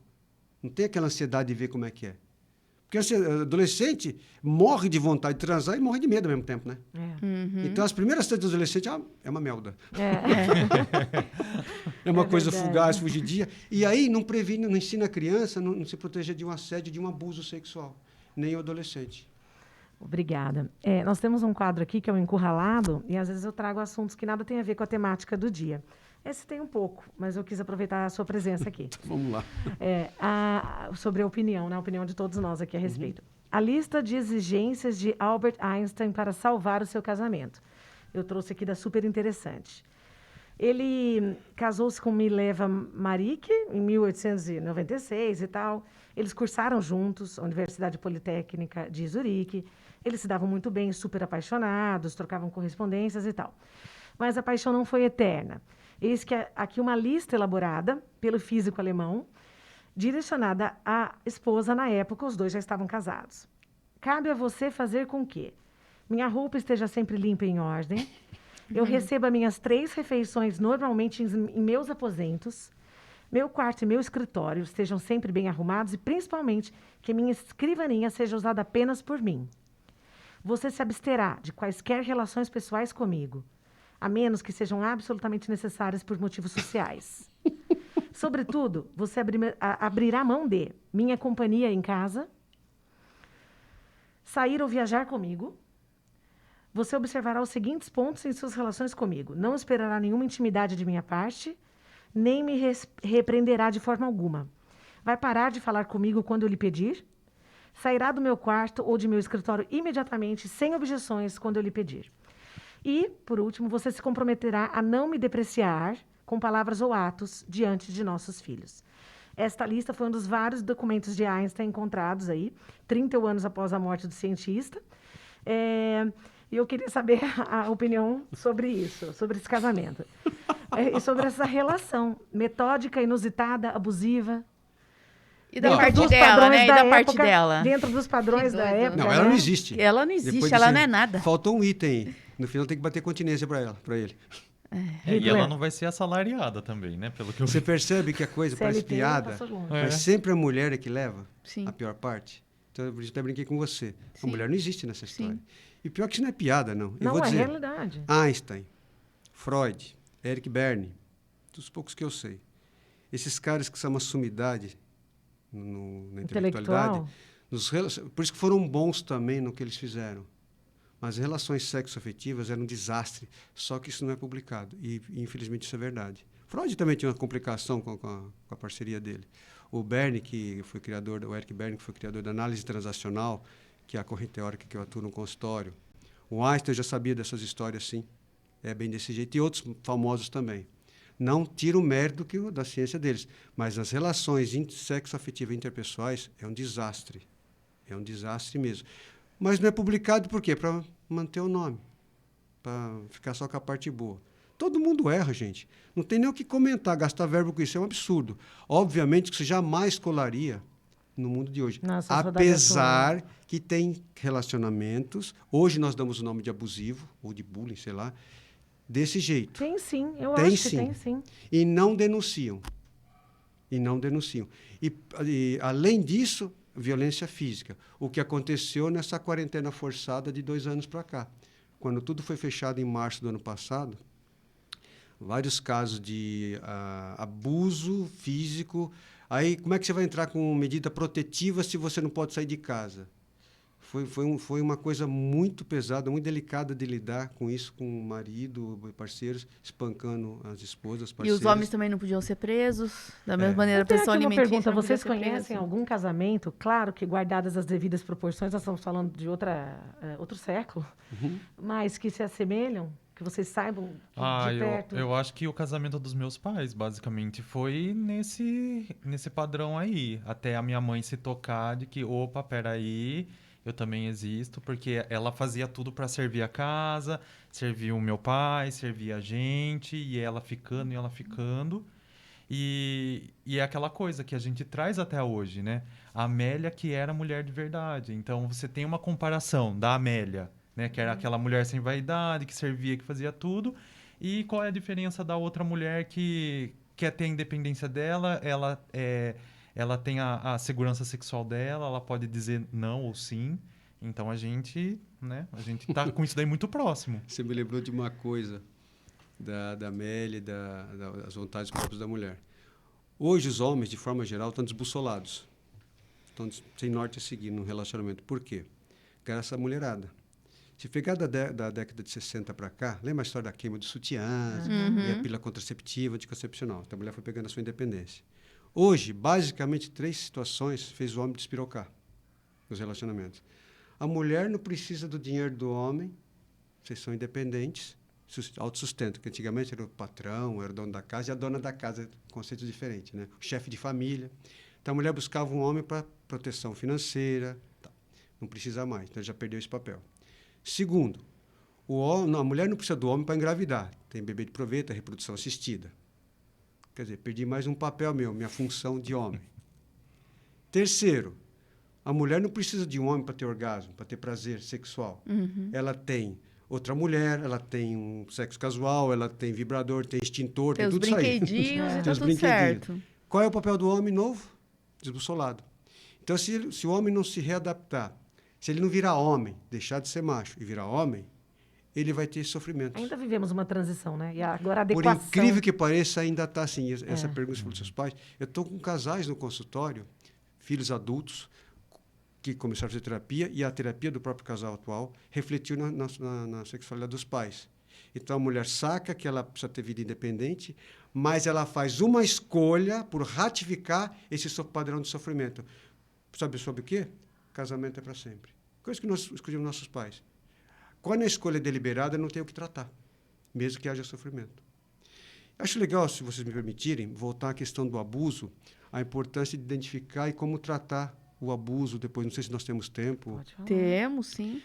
Não tem aquela ansiedade de ver como é que é. Porque o adolescente morre de vontade de transar e morre de medo ao mesmo tempo, né? Então, as primeiras testes do adolescente é uma melda. É uma coisa verdade. fugaz, fugidia. E aí não previne, não ensina a criança a não se proteger de um assédio, de um abuso sexual. Nem o adolescente. Obrigada. Nós temos um quadro aqui que é o Encurralado, e às vezes eu trago assuntos que nada tem a ver com a temática do dia. Esse tem um pouco, mas eu quis aproveitar a sua presença aqui. Vamos lá. Sobre a opinião, né? A opinião de todos nós aqui a respeito. A lista de exigências de Albert Einstein para salvar o seu casamento. Eu trouxe aqui da super interessante. Ele casou-se com Mileva Maric em 1896 e tal. Eles cursaram juntos a Universidade Politécnica de Zurique. Eles se davam muito bem, super apaixonados, trocavam correspondências e tal. Mas a paixão não foi eterna. Eis que aqui uma lista elaborada pelo físico alemão, direcionada à esposa na época, os dois já estavam casados. Cabe a você fazer com que minha roupa esteja sempre limpa e em ordem, eu receba minhas 3 refeições normalmente em meus aposentos, meu quarto e meu escritório estejam sempre bem arrumados e, principalmente, que minha escrivaninha seja usada apenas por mim. Você se absterá de quaisquer relações pessoais comigo, a menos que sejam absolutamente necessárias por motivos sociais. Sobretudo, você abrirá mão de minha companhia em casa, sair ou viajar comigo. Você observará os seguintes pontos em suas relações comigo. Não esperará nenhuma intimidade de minha parte, nem me repreenderá de forma alguma. Vai parar de falar comigo quando eu lhe pedir. Sairá do meu quarto ou de meu escritório imediatamente, sem objeções, quando eu lhe pedir. E, por último, você se comprometerá a não me depreciar com palavras ou atos diante de nossos filhos. Esta lista foi um dos vários documentos de Einstein encontrados aí, 30 anos após a morte do cientista. E eu queria saber a opinião sobre isso, sobre esse casamento. E sobre essa relação metódica, inusitada, abusiva. E da parte dela, né? E da parte dela. Dentro dos padrões da época. Não, ela não existe. Ela não existe, Depois ela disso, não é nada. Faltou um item. No final tem que bater continência para ele. E ela não vai ser assalariada também, né? Pelo que eu Você vi. percebe que a coisa parece CLT piada, passou longe. mas sempre a mulher é que leva Sim. a pior parte. Então, eu até brinquei com você. Sim. A mulher não existe nessa história. Sim. E pior que isso não é piada, não. Eu Não, vou é dizer, realidade. Einstein, Freud, Eric Berne, dos poucos que eu sei. Esses caras que são uma sumidade na intelectualidade, por isso que foram bons também no que eles fizeram. Mas as relações sexoafetivas eram um desastre, só que isso não é publicado. E infelizmente, isso é verdade. Freud também tinha uma complicação com a parceria dele. O Berne, que foi criador, o Eric Berne, que foi criador da análise transacional, que é a corrente teórica que eu atuo no consultório. O Einstein já sabia dessas histórias, sim. É bem desse jeito. E outros famosos também. Não tira o mérito da ciência deles. Mas as relações sexoafetivas interpessoais é um desastre. É um desastre mesmo. Mas não é publicado por quê? Para manter o nome. Para ficar só com a parte boa. Todo mundo erra, gente. Não tem nem o que comentar, gastar verbo com isso. É um absurdo. Obviamente que você jamais colaria no mundo de hoje. Nossa, apesar que tem relacionamentos, hoje nós damos o nome de abusivo, ou de bullying, sei lá, desse jeito. Tem sim, eu Tem acho que sim. tem sim. E não denunciam. e não denunciam. E além disso, violência física. O que aconteceu nessa quarentena forçada de 2 anos para cá. Quando tudo foi fechado em março do ano passado, vários casos de abuso físico. Aí, como é que você vai entrar com medida protetiva se você não pode sair de casa? Foi uma coisa muito pesada, muito delicada de lidar com isso, com o marido, parceiros, espancando as esposas, E parceiros. os homens também não podiam ser presos, da mesma maneira, a Eu tenho pessoa aqui uma alimentícia pergunta. não podia Vocês ser conhecem presa. algum casamento, claro que guardadas as devidas proporções, nós estamos falando de outro século, mas que se assemelham, que vocês saibam de perto? Eu acho que o casamento dos meus pais, basicamente, foi nesse padrão aí. Até a minha mãe se tocar de que, opa, peraí, eu também existo, porque ela fazia tudo para servir a casa, servir o meu pai, servir a gente, e ela ficando, e ela ficando. E é aquela coisa que a gente traz até hoje, né? A Amélia que era mulher de verdade. Então, você tem uma comparação da Amélia, né? Que era aquela mulher sem vaidade, que servia, que fazia tudo. E qual é a diferença da outra mulher que quer ter a independência dela, ela tem a segurança sexual dela, ela pode dizer não ou sim. Então, a gente tá com isso daí muito próximo. Você me lembrou de uma coisa da Amélia, das vontades próprias da mulher. Hoje, os homens, de forma geral, estão desbussolados. Estão sem norte a seguir no relacionamento. Por quê? Graças à mulherada. Se pegar da década de 60 para cá, lembra a história da queima de sutiãs, e a pílula contraceptiva, anticoncepcional. Então, a mulher foi pegando a sua independência. Hoje, basicamente, 3 situações fez o homem despirocar nos relacionamentos. A mulher não precisa do dinheiro do homem, vocês são independentes, autossustento, que antigamente era o patrão, era o dono da casa, e a dona da casa, conceito diferente, né? O chefe de família. Então, a mulher buscava um homem para proteção financeira, tá. Não precisa mais, então ele já perdeu esse papel. Segundo, a mulher não precisa do homem para engravidar, tem bebê de proveta, reprodução assistida. Quer dizer, perdi mais um papel meu, minha função de homem. Terceiro, a mulher não precisa de um homem para ter orgasmo, para ter prazer sexual. Ela tem outra mulher, ela tem um sexo casual, ela tem vibrador, tem extintor, Tem tem os tudo isso aí. brinquedinhos e Tem tá os tudo brinquedinhos. certo. Qual é o papel do homem novo? Desbussolado. Então, se o homem não se readaptar, se ele não virar homem, deixar de ser macho e virar homem, ele vai ter sofrimentos. Ainda vivemos uma transição, né? E agora a Por adequação... incrível que pareça, ainda está assim. Essa pergunta para os seus pais. Eu estou com casais no consultório, filhos adultos, que começaram a fazer terapia, e a terapia do próprio casal atual refletiu na sexualidade dos pais. Então, a mulher saca que ela precisa ter vida independente, mas ela faz uma escolha por ratificar esse padrão de sofrimento. Sabe sobre o quê? Casamento é para sempre. Coisa que nós escolhemos nossos pais. Quando a escolha é deliberada, não tem o que tratar, mesmo que haja sofrimento. Acho legal, se vocês me permitirem, voltar à questão do abuso, a importância de identificar e como tratar o abuso depois. Não sei se nós temos tempo. Pode falar. Temos, sim.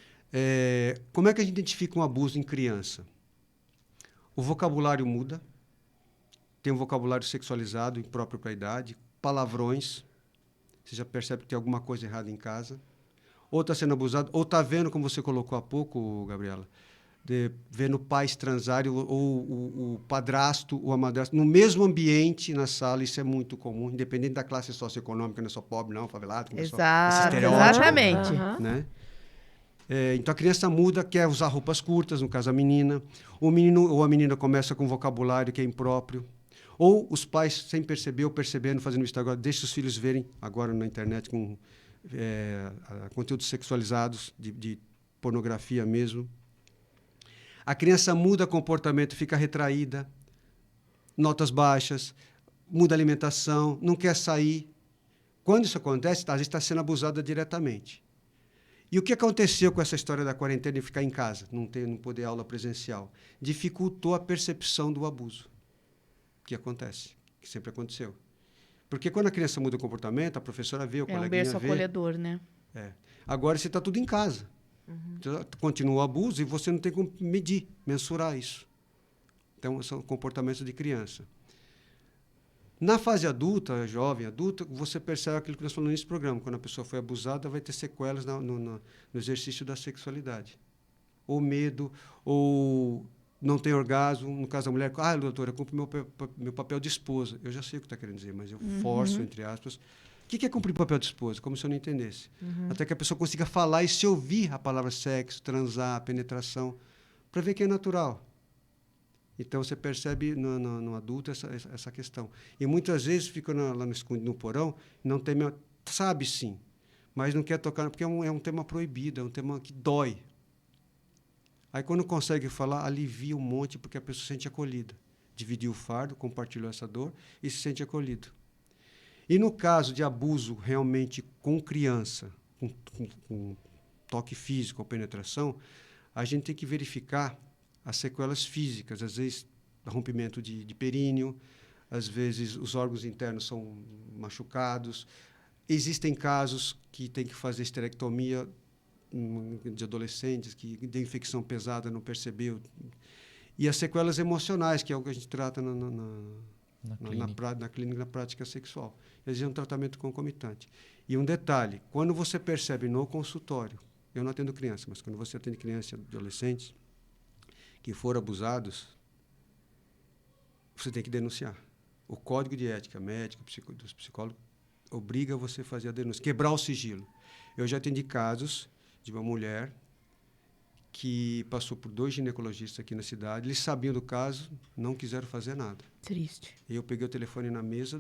Como é que a gente identifica um abuso em criança? O vocabulário muda, tem um vocabulário sexualizado, impróprio para a idade, palavrões, você já percebe que tem alguma coisa errada em casa, ou está sendo abusado, ou está vendo, como você colocou há pouco, Gabriela, vendo pais transarem, ou o padrasto ou a madrasta, no mesmo ambiente, na sala. Isso é muito comum, independente da classe socioeconômica, não é só pobre, não, favelado, não é só esse Exato, estereótipo, exatamente. né? Então, a criança muda, quer usar roupas curtas, no caso a menina. O menino ou a menina começa com um vocabulário que é impróprio. Ou os pais, sem perceber ou percebendo, fazendo isso agora, deixam os filhos verem, agora na internet, com conteúdos sexualizados, de pornografia mesmo. A criança muda comportamento, fica retraída, notas baixas, muda a alimentação, não quer sair. Quando isso acontece, às vezes está sendo abusada diretamente. E o que aconteceu com essa história da quarentena de ficar em casa, não poder aula presencial? Dificultou a percepção do abuso, que acontece, que sempre aconteceu. Porque quando a criança muda o comportamento, a professora vê, o coleguinha vê. É um berço acolhedor, né? Agora você está tudo em casa. Então, continua o abuso e você não tem como medir, mensurar isso. Então, são comportamentos de criança. Na fase adulta, jovem, adulta, você percebe aquilo que nós falamos nesse programa. Quando a pessoa foi abusada, vai ter sequelas no exercício da sexualidade. Ou medo, ou não tem orgasmo. No caso da mulher, doutora, eu cumpro meu papel de esposa. Eu já sei o que está querendo dizer, mas eu forço, entre aspas. O que é cumprir o papel de esposa? Como se eu não entendesse. Até que a pessoa consiga falar e se ouvir a palavra sexo, transar, penetração, para ver que é natural. Então, você percebe no adulto essa questão. E muitas vezes fica lá no porão, não tem... Sabe, sim, mas não quer tocar, porque é um tema proibido, é um tema que dói. Aí, quando consegue falar, alivia um monte, porque a pessoa se sente acolhida. Dividiu o fardo, compartilhou essa dor e se sente acolhido. E no caso de abuso realmente com criança, com toque físico ou penetração, a gente tem que verificar as sequelas físicas, às vezes rompimento de períneo, às vezes os órgãos internos são machucados. Existem casos que tem que fazer esterectomia de adolescentes que de infecção pesada não percebeu. E as sequelas emocionais, que é o que a gente trata na clínica, na prática sexual. Existe um tratamento concomitante. E um detalhe, quando você percebe no consultório, eu não atendo criança, mas quando você atende criança e adolescentes que foram abusados, você tem que denunciar. O Código de Ética Médica dos psicólogos obriga você a fazer a denúncia, quebrar o sigilo. Eu já atendi casos de uma mulher que passou por 2 ginecologistas aqui na cidade, eles sabiam do caso, não quiseram fazer nada. Triste. E eu peguei o telefone na mesa,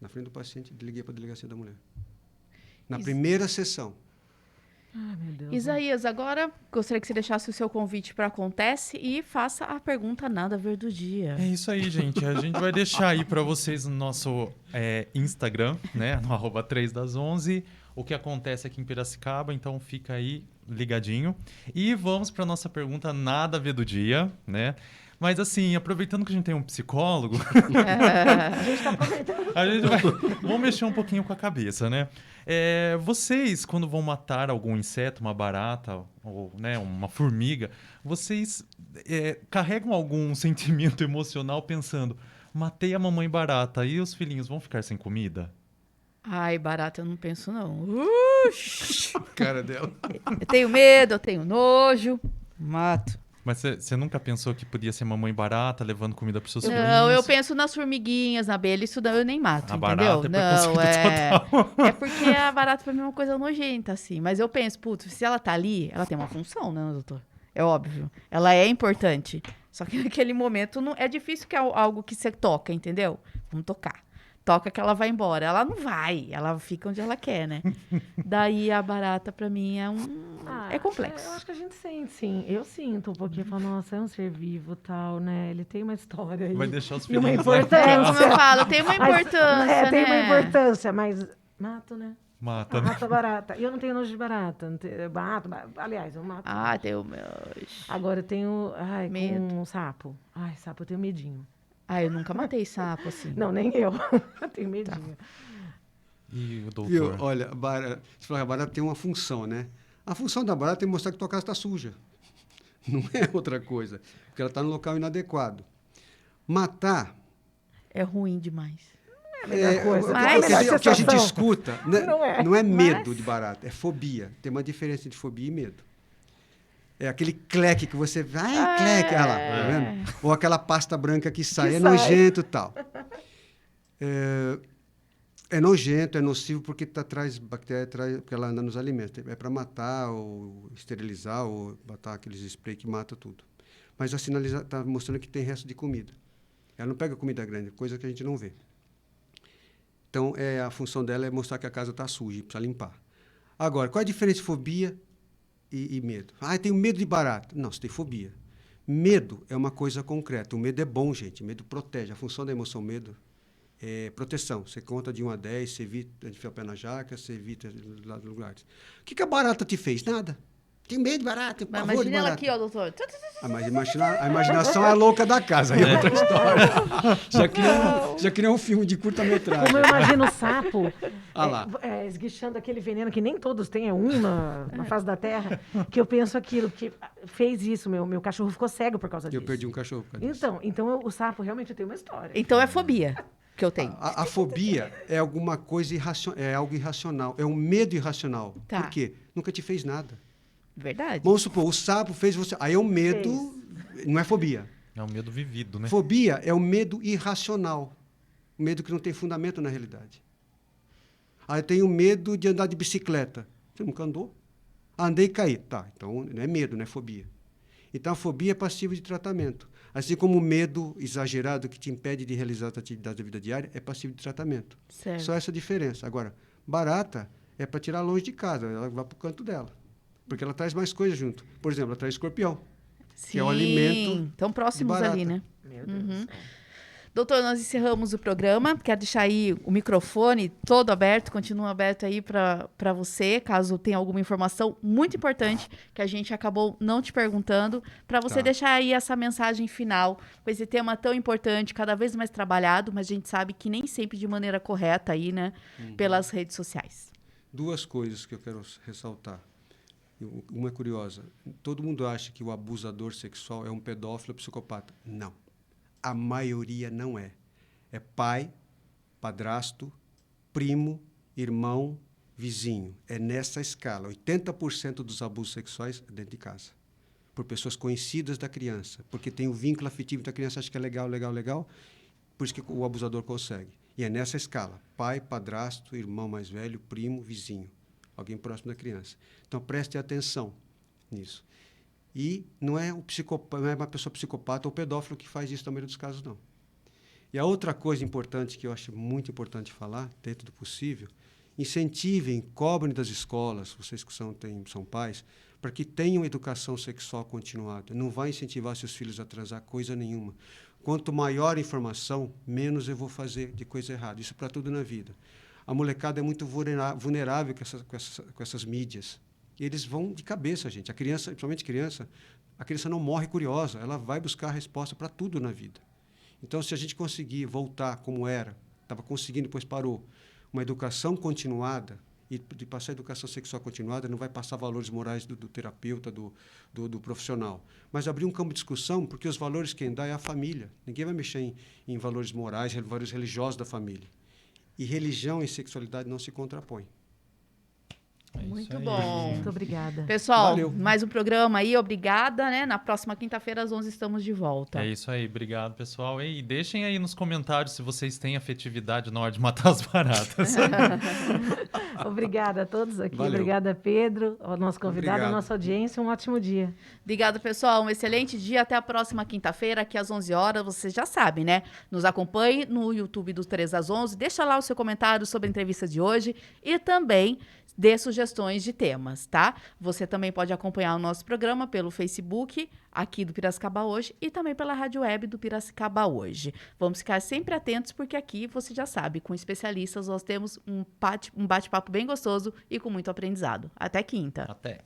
na frente do paciente, e liguei para a delegacia da mulher. Na primeira sessão. Ai, meu Deus. Isaías, agora gostaria que você deixasse o seu convite para Acontece e faça a pergunta Nada a Ver do dia. É isso aí, gente. A gente vai deixar aí para vocês no nosso Instagram, né? No @3das11, o que acontece aqui em Piracicaba. Então, fica aí ligadinho. E vamos para nossa pergunta Nada a Ver do dia, né? Mas assim, aproveitando que a gente tem um psicólogo, A gente está aproveitando. Vamos mexer um pouquinho com a cabeça, né? Vocês, quando vão matar algum inseto, uma barata ou, né, uma formiga, vocês carregam algum sentimento emocional pensando, matei a mamãe barata e os filhinhos vão ficar sem comida? Ai, barata, eu não penso, não. Cara dela. Eu tenho medo, eu tenho nojo. Mato. Mas você nunca pensou que podia ser mamãe barata levando comida para seus filhinhos? Não, eu penso nas formiguinhas, na abelha, isso daí eu nem mato, A entendeu? barata Não, é porque a barata pra mim é uma coisa nojenta, assim. Mas eu penso, putz, se ela tá ali, ela tem uma função, né, doutor? É óbvio. Ela é importante. Só que naquele momento não, é difícil que é algo que você toca, entendeu? Vamos tocar. Toca que ela vai embora. Ela não vai, ela fica onde ela quer, né? Daí a barata, pra mim, é complexo. Eu acho que a gente sente, sim. Eu sinto um pouquinho. Falo, nossa, é um ser vivo, tal, né? Ele tem uma história aí. Vai deixar os E uma filhinhos lá em importância. casa. Como eu falo, tem uma importância, tem uma né? importância, mas mato, né? Mata, né? Mato a barata. E eu não tenho nojo de barata. Aliás, eu mato. Ah, tem o meu... Agora eu tenho... Ai, Medo. com sapo. Ai, sapo, eu tenho medinho. Ah, eu nunca matei sapo, assim. Não, nem eu. Eu tenho medinho. E o doutor? Viu? Olha, a barata tem uma função, né? A função da barata é mostrar que tua casa está suja. Não é outra coisa. Porque ela está no local inadequado. Matar... É ruim demais. É a melhor coisa. Mas- O que a gente escuta não é medo Mas- de barata, é fobia. Tem uma diferença entre fobia e medo. É aquele cleque que você... Ai, cleque, olha lá, tá vendo? Ou aquela pasta branca que sai. É sai. nojento e tal. É nojento, é nocivo porque traz bactéria, porque ela anda nos alimentos. É para matar, ou esterilizar, ou botar aqueles spray que mata tudo. Mas a sinalização está mostrando que tem resto de comida. Ela não pega comida grande, coisa que a gente não vê. Então, a função dela é mostrar que a casa está suja, precisa limpar. Agora, qual é a diferença de fobia e medo? Ah, eu tenho medo de barata. Não, você tem fobia. Medo é uma coisa concreta. O medo é bom, gente. O medo protege. A função da emoção medo é proteção. Você conta de 1 a 10, você evita enfiar o pé na jaca, você evita lá dos lugares. O que a barata te fez? Nada. Tem medo de barata, tem Mas pavor de imagina ela barata. aqui, ó, doutor. Mas a imaginação é a louca da casa. Aí é outra história. Já criou um filme de curta-metragem. Como eu imagino o sapo Ah lá. esguichando aquele veneno que nem todos têm, é um na face da terra, que eu penso aquilo, que fez isso, meu cachorro ficou cego por causa disso. Eu perdi um cachorro por causa disso. Então o sapo realmente tem uma história. Então é fobia que eu tenho. A fobia é alguma coisa é algo irracional. É um medo irracional. Tá. Por quê? Nunca te fez nada. Verdade. Vamos supor, o sapo fez você... Aí é um medo Não é fobia. É um medo vivido, né? Fobia é o medo irracional. O medo que não tem fundamento na realidade. Eu tenho medo de andar de bicicleta. Você nunca andou? Andei e caí. Tá, então não é medo, não é fobia. Então a fobia é passível de tratamento. Assim como o medo exagerado que te impede de realizar as atividades da vida diária é passível de tratamento. Certo. Só essa diferença. Agora, barata é para tirar longe de casa, ela vai para o canto dela. Porque ela traz mais coisas junto. Por exemplo, ela traz escorpião. Sim, Que é o alimento tão próximos de barata. ali, né? Meu Deus do céu. Doutor, nós encerramos o programa. Quero deixar aí o microfone todo aberto, continua aberto aí para você, caso tenha alguma informação muito importante que a gente acabou não te perguntando, para você Tá. deixar aí essa mensagem final com esse tema tão importante, cada vez mais trabalhado, mas a gente sabe que nem sempre de maneira correta aí, né, pelas redes sociais. Duas coisas que eu quero ressaltar. Uma é curiosa. Todo mundo acha que o abusador sexual é um pedófilo ou psicopata. Não. A maioria não é. É pai, padrasto, primo, irmão, vizinho. É nessa escala. 80% dos abusos sexuais é dentro de casa. Por pessoas conhecidas da criança. Porque tem o vínculo afetivo da criança, acha que é legal, legal, legal. Por isso que o abusador consegue. E é nessa escala. Pai, padrasto, irmão mais velho, primo, vizinho. Alguém próximo da criança. Então, preste atenção nisso. E não é uma pessoa psicopata ou pedófilo que faz isso na maioria dos casos, não. E a outra coisa importante, que eu acho muito importante falar, dentro do possível, incentivem, cobrem das escolas, vocês que são pais, para que tenham educação sexual continuada. Não vai incentivar seus filhos a transar coisa nenhuma. Quanto maior a informação, menos eu vou fazer de coisa errada. Isso para tudo na vida. A molecada é muito vulnerável com essas mídias. E eles vão de cabeça, gente. A criança, principalmente criança, a criança não morre curiosa. Ela vai buscar a resposta para tudo na vida. Então, se a gente conseguir voltar como era, estava conseguindo, depois parou, uma educação continuada, e de passar a educação sexual continuada, não vai passar valores morais do terapeuta, do profissional. Mas abrir um campo de discussão, porque os valores quem dá é a família. Ninguém vai mexer em valores morais, valores religiosos da família. E religião e sexualidade não se contrapõem. É isso Muito aí. bom. Muito obrigada. Pessoal, Valeu. mais um programa aí, obrigada, né? Na próxima quinta-feira, às 11, estamos de volta. É isso aí, obrigado, pessoal. E deixem aí nos comentários se vocês têm afetividade na hora de matar as baratas. Obrigada a todos aqui. Valeu. Obrigada, Pedro, ao nosso convidado, Obrigado. à nossa audiência. Um ótimo dia. Obrigada, pessoal. Um excelente dia. Até a próxima quinta-feira, aqui às 11 horas. Você já sabe, né? Nos acompanhe no YouTube do 3 às 11. Deixa lá o seu comentário sobre a entrevista de hoje e também dê sugestões de temas, tá? Você também pode acompanhar o nosso programa pelo Facebook, aqui do Piracicaba Hoje, e também pela rádio web do Piracicaba Hoje. Vamos ficar sempre atentos, porque aqui, você já sabe, com especialistas, nós temos um bate-papo bem gostoso e com muito aprendizado. Até quinta. Até.